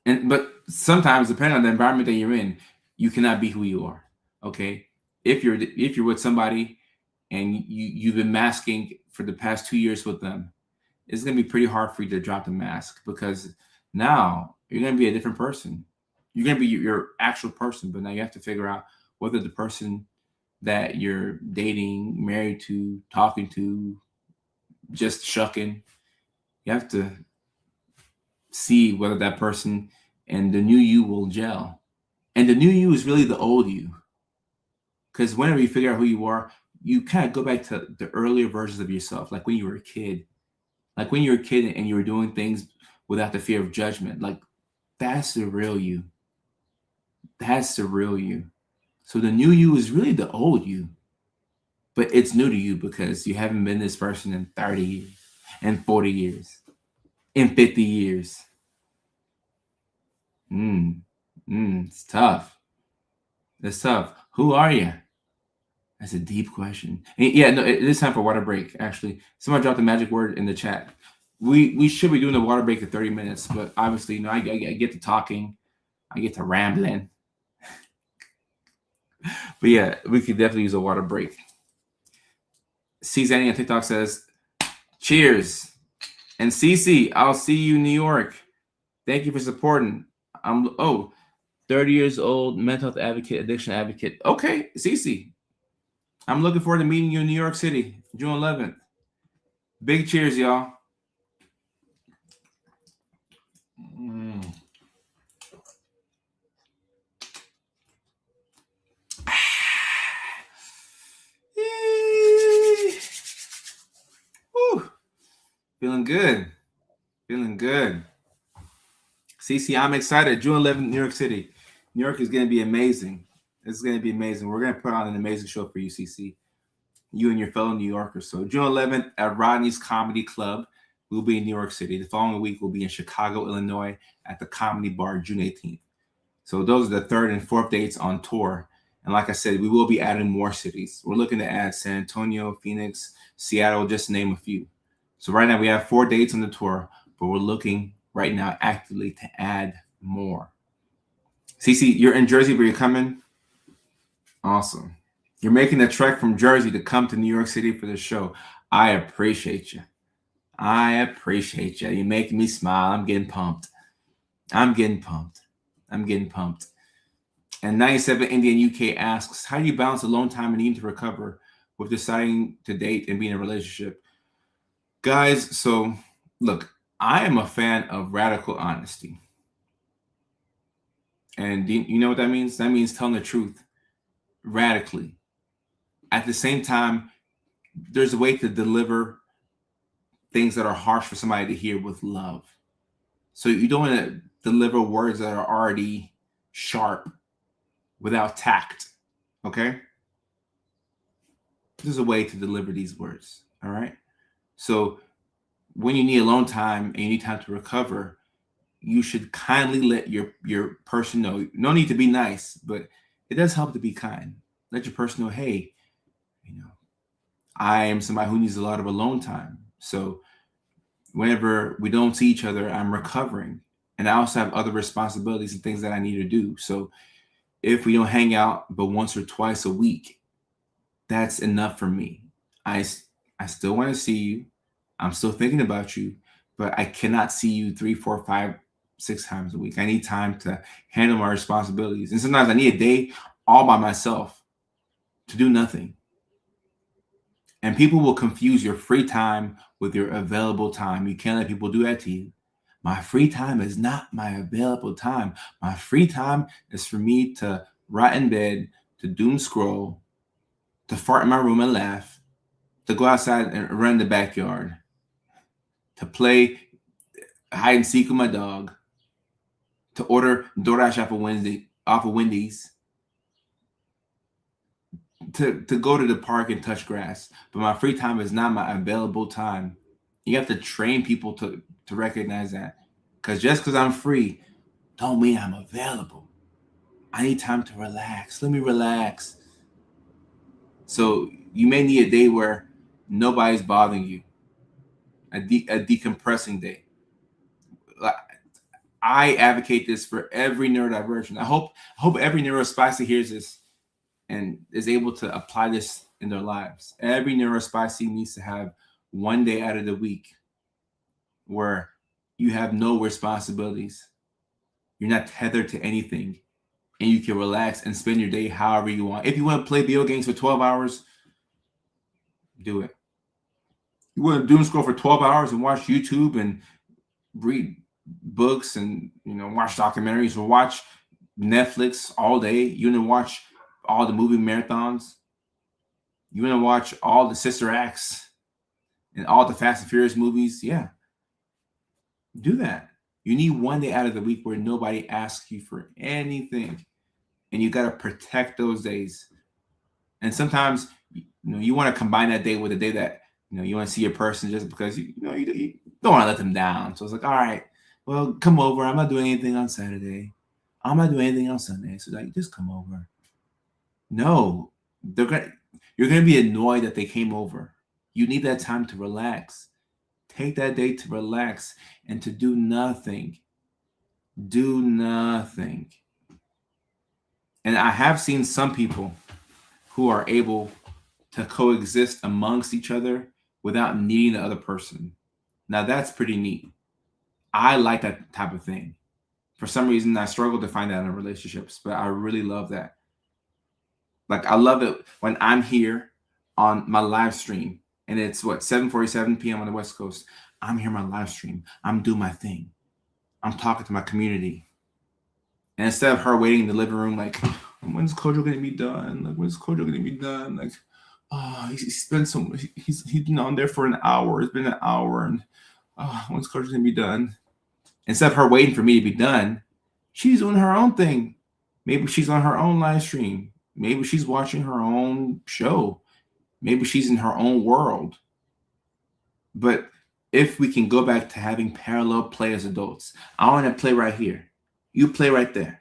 But sometimes, depending on the environment that you're in, you cannot be who you are. Okay? If you're with somebody and you've been masking for the past 2 years with them, it's going to be pretty hard for you to drop the mask, because now you're going to be a different person. You're going to be your actual person, but now you have to figure out whether the person that you're dating, married to, talking to, just shucking, you have to see whether that person and the new you will gel. And the new you is really the old you. Because whenever you figure out who you are, you kind of go back to the earlier versions of yourself, like when you were a kid. Like when you were a kid and you were doing things without the fear of judgment. Like, that's the real you. That's the real you. So the new you is really the old you. But it's new to you because you haven't been this person in 30 years, in 40 years, in 50 years. It's tough. It's tough. Who are you? That's a deep question. And yeah, no, it is time for water break, actually. Someone dropped the magic word in the chat. We should be doing the water break at 30 minutes, but obviously, I get to talking. I get to rambling. But yeah, we could definitely use a water break. Czanny on TikTok says, cheers. And Cece, I'll see you in New York. Thank you for supporting. 30 years old, mental health advocate, addiction advocate. Okay, Cece. I'm looking forward to meeting you in New York City, June 11th. Big cheers, y'all. Mm. Whew. Feeling good. Feeling good. Cece, I'm excited. June 11th, New York City. New York is going to be amazing. It's going to be amazing. We're going to put on an amazing show for you, Cece. You and your fellow New Yorkers. So June 11th at Rodney's Comedy Club. We'll be in New York City. The following week, we'll be in Chicago, Illinois at the Comedy Bar, June 18th. So those are the third and fourth dates on tour. And like I said, we will be adding more cities. We're looking to add San Antonio, Phoenix, Seattle, just to name a few. So right now we have 4 dates on the tour, but we're looking right now actively to add more. Cece, you're in Jersey, but you're coming? Awesome. You're making the trek from Jersey to come to New York City for the show. I appreciate you. I appreciate you. You're making me smile. I'm getting pumped. I'm getting pumped. I'm getting pumped. And 97 Indian UK asks, how do you balance alone time and needing to recover with deciding to date and be in a relationship? Guys, so look, I am a fan of radical honesty. And you know what that means? That means telling the truth radically. At the same time, there's a way to deliver things that are harsh for somebody to hear with love. So you don't want to deliver words that are already sharp without tact. Okay? There's a way to deliver these words. All right? So when you need alone time and you need time to recover, you should kindly let your person know. No need to be nice, but it does help to be kind. Let your person know, hey, I am somebody who needs a lot of alone time. So whenever we don't see each other, I'm recovering. And I also have other responsibilities and things that I need to do. So if we don't hang out but once or twice a week, that's enough for me. I still want to see you. I'm still thinking about you, but I cannot see you 3, 4, 5, 6 times a week. I need time to handle my responsibilities. And sometimes I need a day all by myself to do nothing. And people will confuse your free time with your available time. You can't let people do that to you. My free time is not my available time. My free time is for me to rot in bed, to doom scroll, to fart in my room and laugh, to go outside and run in the backyard, to play hide and seek with my dog, to order DoorDash off of Wendy's, to go to the park and touch grass. But my free time is not my available time. You have to train people to recognize that. Because just because I'm free don't mean I'm available. I need time to relax. Let me relax. So you may need a day where nobody's bothering you. A decompressing day. I advocate this for every neurodivergent. I hope every neurospicy hears this and is able to apply this in their lives. Every neurospicy needs to have one day out of the week where you have no responsibilities. You're not tethered to anything. And you can relax and spend your day however you want. If you want to play video games for 12 hours, do it. You want to doom scroll for 12 hours and watch YouTube and read books and watch documentaries or watch Netflix all day. You want to watch all the movie marathons. You want to watch all the Sister Acts and all the Fast and Furious movies. Yeah, do that. You need one day out of the week where nobody asks you for anything, and you got to protect those days. And sometimes you want to combine that day with a day that you want to see your person just because you don't want to let them down. So it's like, all right, well, come over. I'm not doing anything on Saturday. I'm not doing anything on Sunday. So like, just come over. No, you're gonna be annoyed that they came over. You need that time to relax. Take that day to relax and to do nothing. Do nothing. And I have seen some people who are able to coexist amongst each other without needing the other person. Now that's pretty neat. I like that type of thing. For some reason, I struggle to find that in relationships, but I really love that. Like I love it when I'm here on my live stream and it's what 7:47 p.m. on the West Coast. I'm here on my live stream. I'm doing my thing. I'm talking to my community. And instead of her waiting in the living room, like, when's Kojo gonna be done? Like, when's Kojo gonna be done? Like, oh, he's spent so much. He's been on there for an hour. It's been an hour, and when's Kojo gonna be done? Instead of her waiting for me to be done, she's doing her own thing. Maybe she's on her own live stream. Maybe she's watching her own show. Maybe she's in her own world. But if we can go back to having parallel play as adults, I want to play right here. You play right there.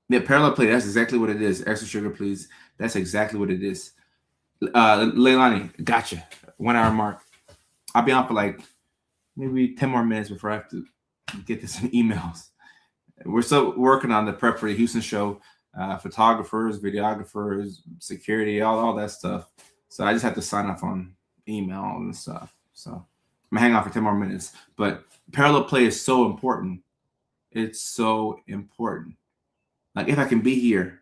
Yeah, parallel play, that's exactly what it is. Extra sugar, please. That's exactly what it is. Leilani, gotcha. 1 hour mark. I'll be on for like maybe 10 more minutes before I have to get this in emails. We're still working on the prep for the Houston show. Photographers, videographers, security, all that stuff. So I just have to sign off on email and stuff. So I'm gonna hang out for 10 more minutes. But parallel play is so important. It's so important. Like if I can be here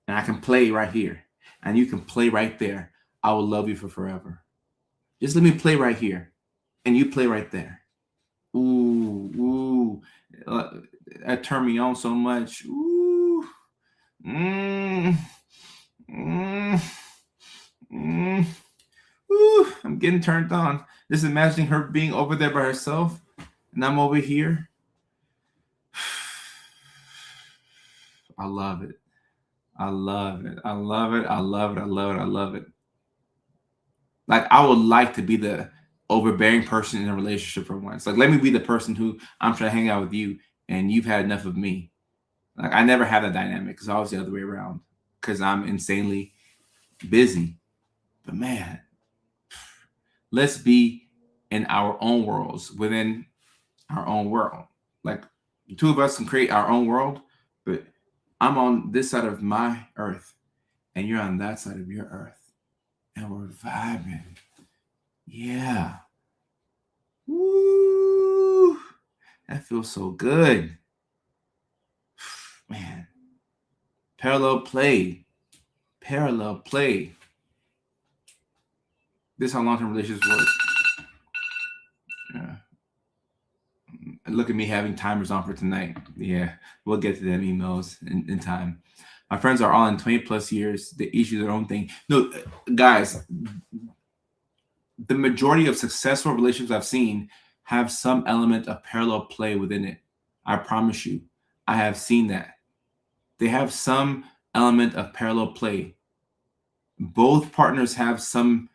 and I can play right here and you can play right there, I will love you for forever. Just let me play right here and you play right there. Ooh, that turned me on so much. Ooh. Ooh, I'm getting turned on. Just imagining her being over there by herself and I'm over here. I love it. I love it. I love it. I love it. I love it. I love it. Like I would like to be the overbearing person in a relationship for once. Like let me be the person who I'm trying to hang out with you and you've had enough of me. Like I never had that dynamic because I was the other way around because I'm insanely busy. But man, let's be in our own worlds within our own world. Like the two of us can create our own world, but I'm on this side of my earth and you're on that side of your earth. And we're vibing. Yeah. Woo. That feels so good. Man. Parallel play. Parallel play. This is how long-term relationships work. Yeah. Look at me having timers on for tonight. Yeah, we'll get to them emails in time. My friends are all in 20 plus years. They each do their own thing. No, guys, the majority of successful relationships I've seen have some element of parallel play within it. I promise you, I have seen that. They have some element of parallel play. Both partners have some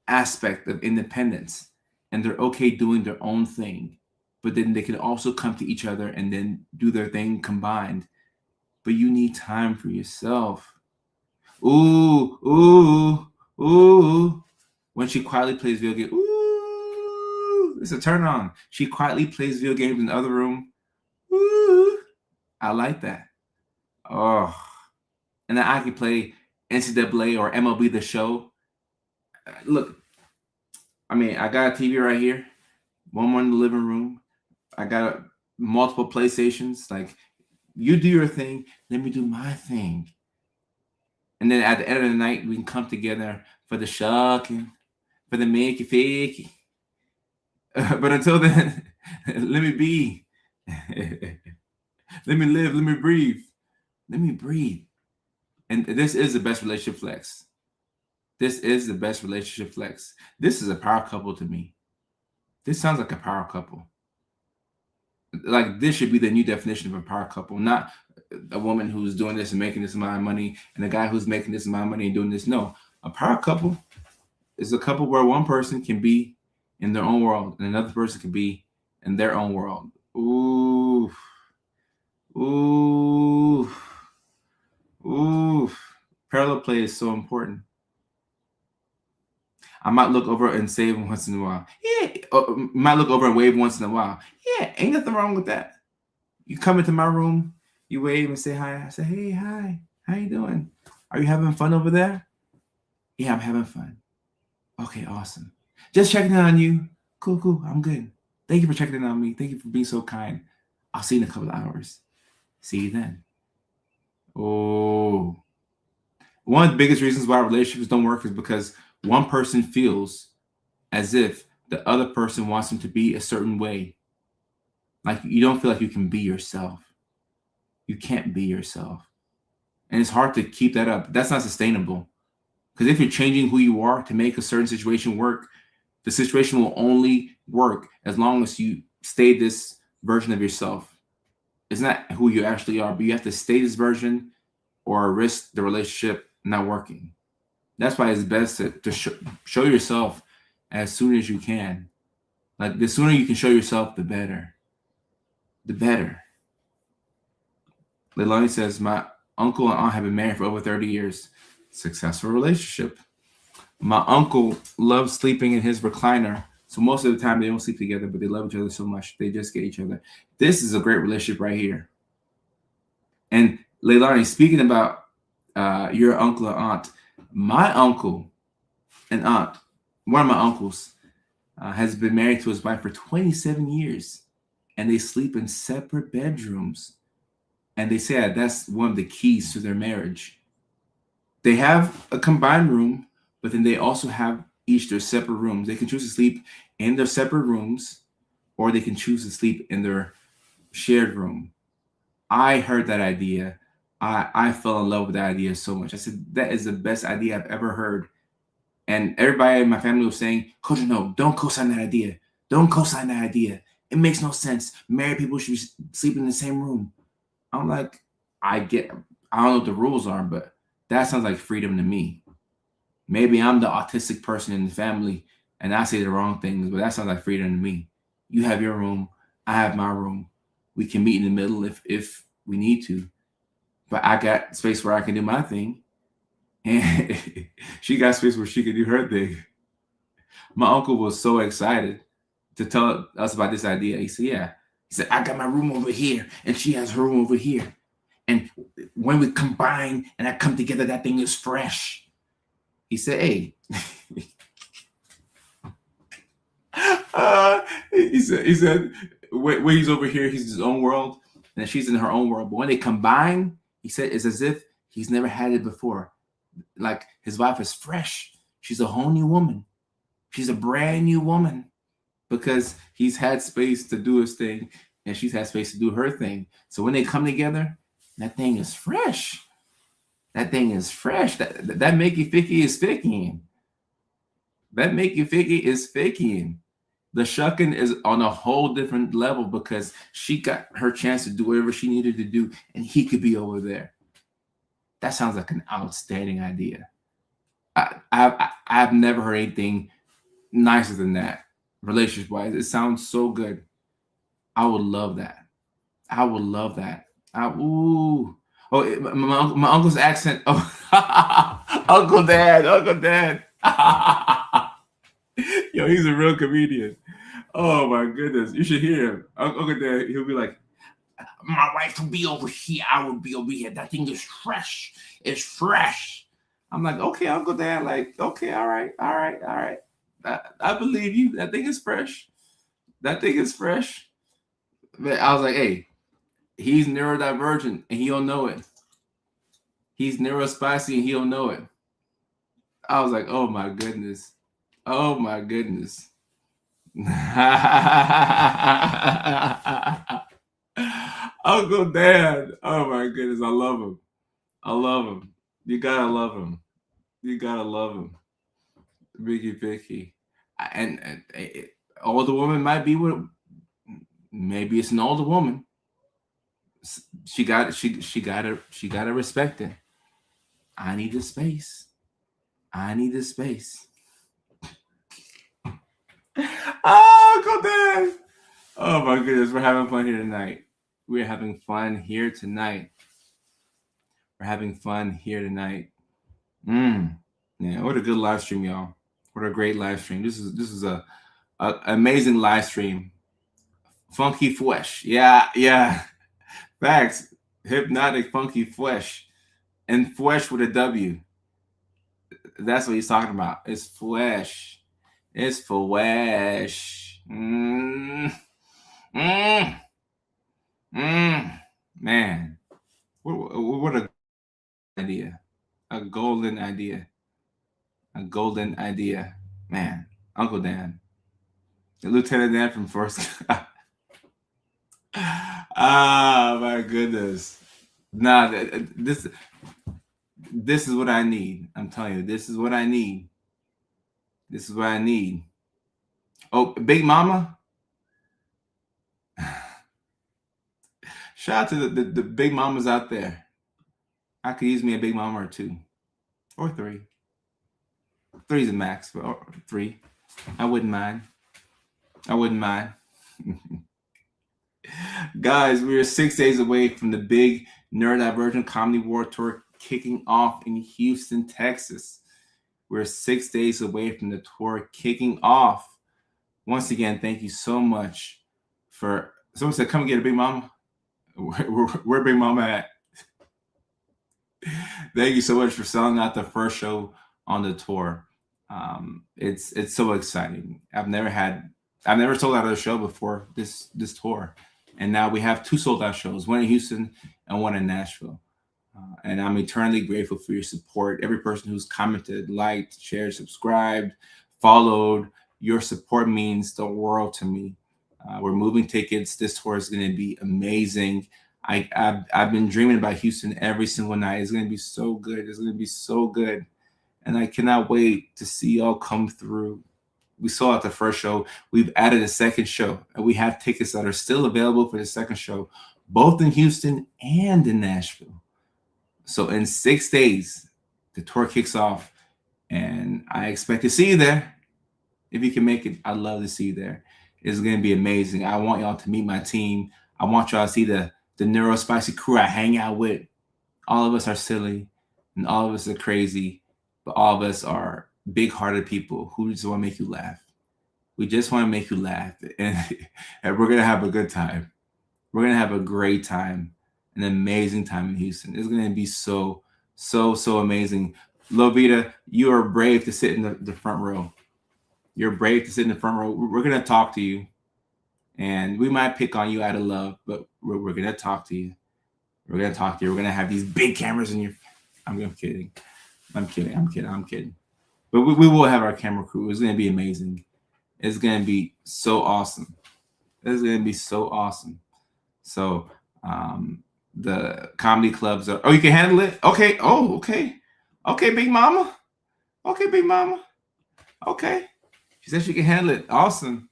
aspect of independence and they're okay doing their own thing, but then they can also come to each other and then do their thing combined. But you need time for yourself. Ooh, ooh, ooh. When she quietly plays video games, ooh, it's a turn on. She quietly plays video games in the other room. Ooh, I like that. Oh, and then I can play NCAA or MLB The Show. Look, I mean, I got a TV right here, one in the living room. I got multiple PlayStations. Like, you do your thing, let me do my thing. And then at the end of the night, we can come together for the shucking, for the makey fakey. But until then, let me be. Let me live. Let me breathe. Let me breathe. And this is the best relationship flex. This is the best relationship flex. This is a power couple to me. This sounds like a power couple. Like this should be the new definition of a power couple, not a woman who's doing this and making this amount of money and a guy who's making this amount of money and doing this. No, a power couple is a couple where one person can be in their own world and another person can be in their own world. Ooh, ooh, ooh. Parallel play is so important. I might look over and save once in a while. Yeah, might look over and wave once in a while. Yeah, ain't nothing wrong with that. You come into my room, You wave and say hi. I say, hey, hi. How you doing? Are you having fun over there? Yeah, I'm having fun. Okay, awesome. Just checking in on you. Cool, cool. I'm good. Thank you for checking in on me. Thank you for being so kind. I'll see you in a couple of hours. See you then. Oh, one of the biggest reasons why relationships don't work is because one person feels as if the other person wants them to be a certain way. Like you don't feel like you can be yourself. You can't be yourself. And it's hard to keep that up. That's not sustainable. Because if you're changing who you are to make a certain situation work, the situation will only work as long as you stay this version of yourself. It's not who you actually are, but you have to stay this version or risk the relationship not working. That's why it's best to show yourself as soon as you can. Like the sooner you can show yourself, the better. The better. Leilani says, my uncle and aunt have been married for over 30 years. Successful relationship. My uncle loves sleeping in his recliner. So most of the time they don't sleep together, but they love each other so much. They just get each other. This is a great relationship right here. And Leilani, speaking about your uncle or aunt, my uncle and aunt, one of my uncles, has been married to his wife for 27 years. And they sleep in separate bedrooms. And they say that's one of the keys to their marriage. They have a combined room, but then they also have each their separate rooms. They can choose to sleep in their separate rooms, or they can choose to sleep in their shared room. I heard that idea. I fell in love with that idea so much. I said, that is the best idea I've ever heard. And everybody in my family was saying, Coach, no, don't co-sign that idea. Don't co-sign that idea. It makes no sense. Married people should be sleeping in the same room. I'm like, I don't know what the rules are, but that sounds like freedom to me. Maybe I'm the autistic person in the family and I say the wrong things, but that sounds like freedom to me. You have your room, I have my room. We can meet in the middle if we need to. But I got space where I can do my thing. And she got space where she can do her thing. My uncle was so excited to tell us about this idea. He said, yeah. He said, I got my room over here and she has her room over here. And when we combine and I come together, that thing is fresh. He said, hey. He said, when he's over here, he's in his own world and she's in her own world. But when they combine, he said, it's as if he's never had it before. Like his wife is fresh. She's a whole new woman. She's a brand new woman because he's had space to do his thing and she's had space to do her thing. So when they come together, that thing is fresh. That thing is fresh. That makey ficky is ficking. That makey ficky is ficking. The shucking is on a whole different level because she got her chance to do whatever she needed to do and he could be over there. That sounds like an outstanding idea. I've never heard anything nicer than that, relationship wise. It sounds so good. I would love that. I would love that. Ooh. Oh, my uncle's accent. Oh, Uncle Dad. Yo, he's a real comedian. Oh my goodness, you should hear him. Uncle Dad. He'll be like, my wife will be over here. I will be over here. That thing is fresh. It's fresh. I'm like, okay, Uncle Dad. Like, okay, all right. I believe you. That thing is fresh. But I was like, hey, he's neurodivergent and he don't know it. He's neurospicy and he don't know it. I was like, oh my goodness. Uncle Dad. Oh my goodness. I love him. You gotta love him. Vicky Vicky. And older woman might be with, maybe it's an older woman. She gotta respect it. I need the space. Oh, Uncle Dad. Oh my goodness, we're having fun here tonight. We're having fun here tonight. Yeah, what a good live stream, y'all. What a great live stream. This is a amazing live stream. Funky fresh. Yeah. Facts. Hypnotic Funky Flesh. And flesh with a W. That's what he's talking about. It's flesh. It's flesh. Mm, man. What a idea. A golden idea. A golden idea. Man. Uncle Dan. Lieutenant Dan from First. Ah, my goodness. Nah, this is what I need. I'm telling you, this is what I need. This is what I need. Oh, Big Mama. Shout out to the big mamas out there. I could use me a big mama or two. Or three. Three's a max, but three. I wouldn't mind. I wouldn't mind. Guys, we are 6 days away from the big Neurodivergent Comedy War Tour kicking off in Houston, Texas. We're 6 days away from the tour kicking off. Once again, thank you so much for. Someone said, "Come get a Big Mama." Where Big Mama at? Thank you so much for selling out the first show on the tour. It's so exciting. I've never sold out of a show before this tour, and now we have 2 sold out shows, one in Houston and one in Nashville. And I'm eternally grateful for your support. Every person who's commented, liked, shared, subscribed, followed. Your support means the world to me. We're moving tickets. This tour is going to be amazing. I've been dreaming about Houston every single night. It's going to be so good. It's going to be so good. And I cannot wait to see y'all come through. We saw at the first show. We've added a second show, and we have tickets that are still available for the second show, both in Houston and in Nashville. So in 6 days, the tour kicks off, and I expect to see you there. If you can make it, I'd love to see you there. It's going to be amazing. I want y'all to meet my team. I want y'all to see the Neuro Spicy crew I hang out with. All of us are silly, and all of us are crazy, but all of us are big-hearted people who just want to make you laugh. We just want to make you laugh, and we're going to have a good time. We're going to have a great time, an amazing time in Houston. It's going to be so amazing. Lovita, you are brave to sit in the front row. You're brave to sit in the front row. We're going to talk to you, and we might pick on you out of love, but we're going to talk to you. We're going to talk to you. We're going to have these big cameras in your. I'm kidding. I'm kidding. But we will have our camera crew. It's going to be amazing. It's going to be so awesome. It's going to be so awesome. So the comedy clubs are. Oh, you can handle it? Okay. Oh, okay. Okay, Big Mama. Okay, Big Mama. Okay. She said she can handle it. Awesome.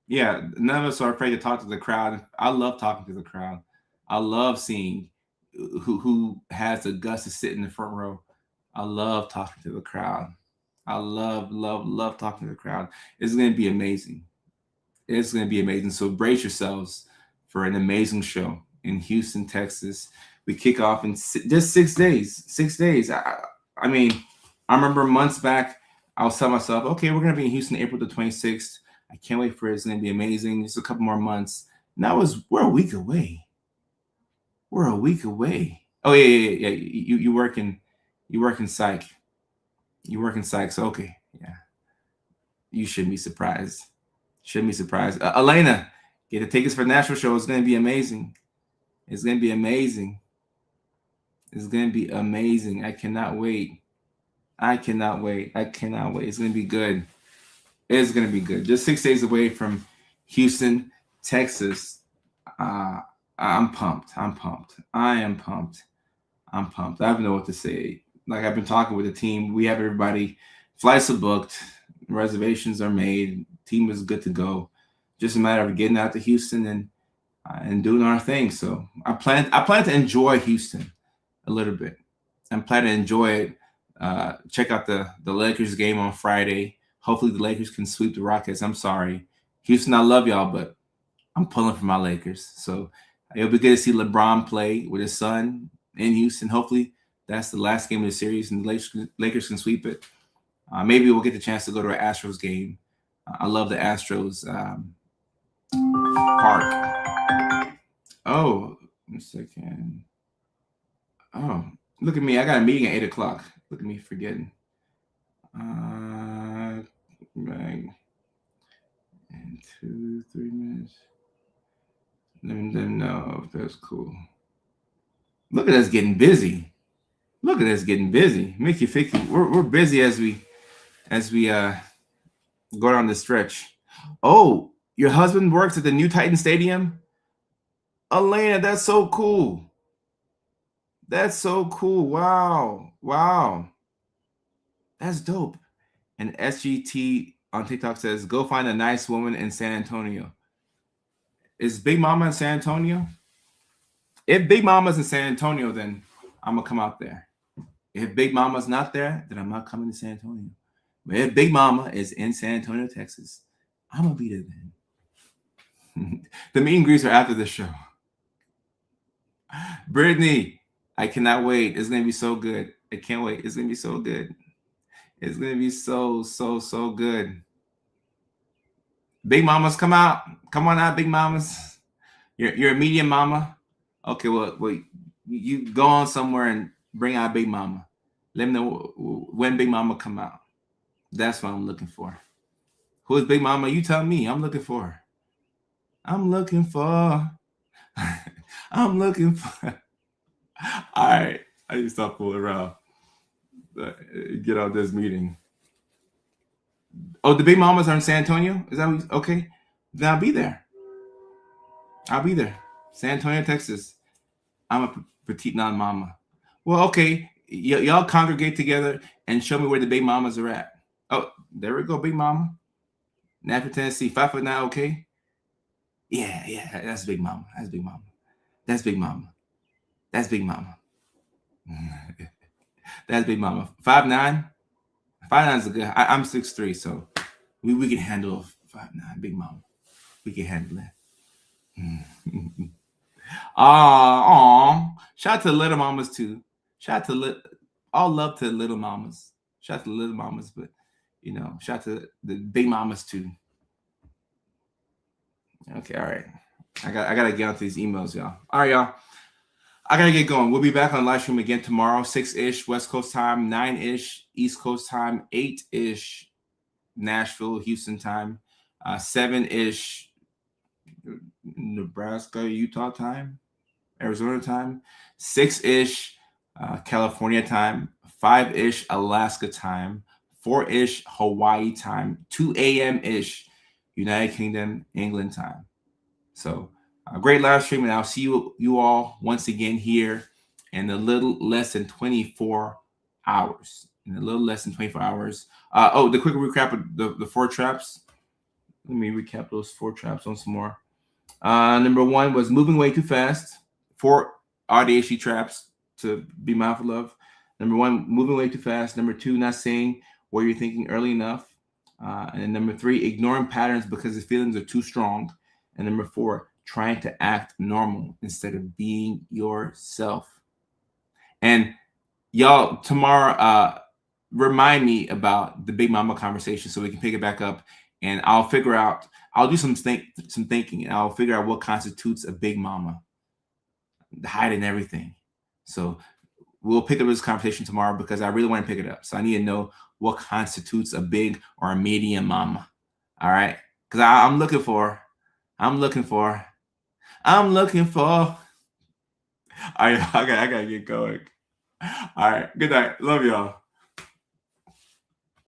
Yeah, none of us are afraid to talk to the crowd. I love talking to the crowd. I love seeing who has the guts to sit in the front row. I love talking to the crowd. I love talking to the crowd. It's going to be amazing. It's going to be amazing. So brace yourselves for an amazing show in Houston, Texas. We kick off in just 6 days. 6 days. I mean, I remember months back, I was telling myself, okay, we're going to be in Houston April the 26th. I can't wait for it. It's going to be amazing. Just a couple more months. Now we're a week away. We're a week away. Oh, yeah. You work in psych. You work in psych. So, okay. Yeah. You shouldn't be surprised. Elena, get the tickets for the Nashville show. It's going to be amazing. It's going to be amazing. I cannot wait. It's going to be good. It's going to be good. Just 6 days away from Houston, Texas. I'm pumped. I am pumped. I don't know what to say. Like, I've been talking with the team. We have everybody. Flights are booked. Reservations are made. Team is good to go. Just a matter of getting out to Houston and doing our thing. So I plan to enjoy Houston a little bit. I plan to enjoy it. Check out the Lakers game on Friday. Hopefully the Lakers can sweep the Rockets. I'm sorry, Houston, I love y'all, but I'm pulling for my Lakers. So it'll be good to see LeBron play with his son in Houston. Hopefully that's the last game of the series and the Lakers can sweep it. Maybe we'll get the chance to go to an Astros game. I love the Astros park. Oh, 1 second. Oh, look at me. I got a meeting at 8 o'clock. Look at me forgetting. Right. In 2, 3 minutes. Let them know if that's cool. Look at us getting busy. Look at us getting busy. Mickey Ficky. We're busy as we go down the stretch. Oh, your husband works at the new Titan Stadium? Elena, that's so cool. That's so cool. Wow. Wow. That's dope. And SGT on TikTok says, go find a nice woman in San Antonio. Is Big Mama in San Antonio? If Big Mama's in San Antonio, then I'm going to come out there. If Big Mama's not there, then I'm not coming to San Antonio. But if Big Mama is in San Antonio, Texas, I'm going to be there then. The meet and greets are after the show. Brittany, I cannot wait. It's going to be so good. I can't wait. It's going to be so good. It's going to be so good. Big Mamas, come out. Come on out, Big Mamas. You're a medium mama. Okay, well, you go on somewhere and bring out Big Mama. Let me know when Big Mama come out. That's what I'm looking for. Who is Big Mama? You tell me. I'm looking for her. I'm looking for. All right. I need to stop fooling around. Get out of this meeting. Oh, the Big Mamas are in San Antonio? Is that what okay? Then I'll be there. San Antonio, Texas. I'm a petite non-mama. Well, okay. Y'all congregate together and show me where the Big Mamas are at. Oh, there we go, Big Mama. Nashville, Tennessee, 5'9", okay? Yeah, that's Big Mama. That's Big Mama. That's Big Mama. That's Big Mama. That's Big Mama. 5'9". 5'9" is a good. I'm 6'3", so we can handle 5'9", Big Mama. We can handle that. Shout out to little mamas too. Shout out to all love to little mamas. Shout out to little mamas, but shout out to the big mamas too. Okay, all right. I gotta get onto these emails, y'all. All right, y'all. I gotta get going. We'll be back on live stream again tomorrow, 6-ish West Coast time, 9-ish East Coast time, 8-ish Nashville, Houston time, 7-ish Nebraska, Utah time, Arizona time, 6-ish California time, 5-ish Alaska time, 4-ish Hawaii time, 2 a.m.-ish United Kingdom, England time. So a great live stream, and I'll see you all once again here in a little less than 24 hours. The quick recap of the 4 traps. Let me recap those 4 traps on some more. Number 1 was moving way too fast. 4 AuDHD traps to be mindful of. Number 1, moving way too fast. Number 2, not saying what you're thinking early enough. And then number 3, ignoring patterns because the feelings are too strong. And number 4, trying to act normal instead of being yourself. And y'all, tomorrow, remind me about the Big Mama conversation so we can pick it back up. And I'll do some thinking, and I'll figure out what constitutes a Big Mama, the height and everything. So we'll pick up this conversation tomorrow because I really want to pick it up. So I need to know what constitutes a big or a medium mama. All right, because I'm looking for. All right, I gotta get going. All right, good night. Love y'all.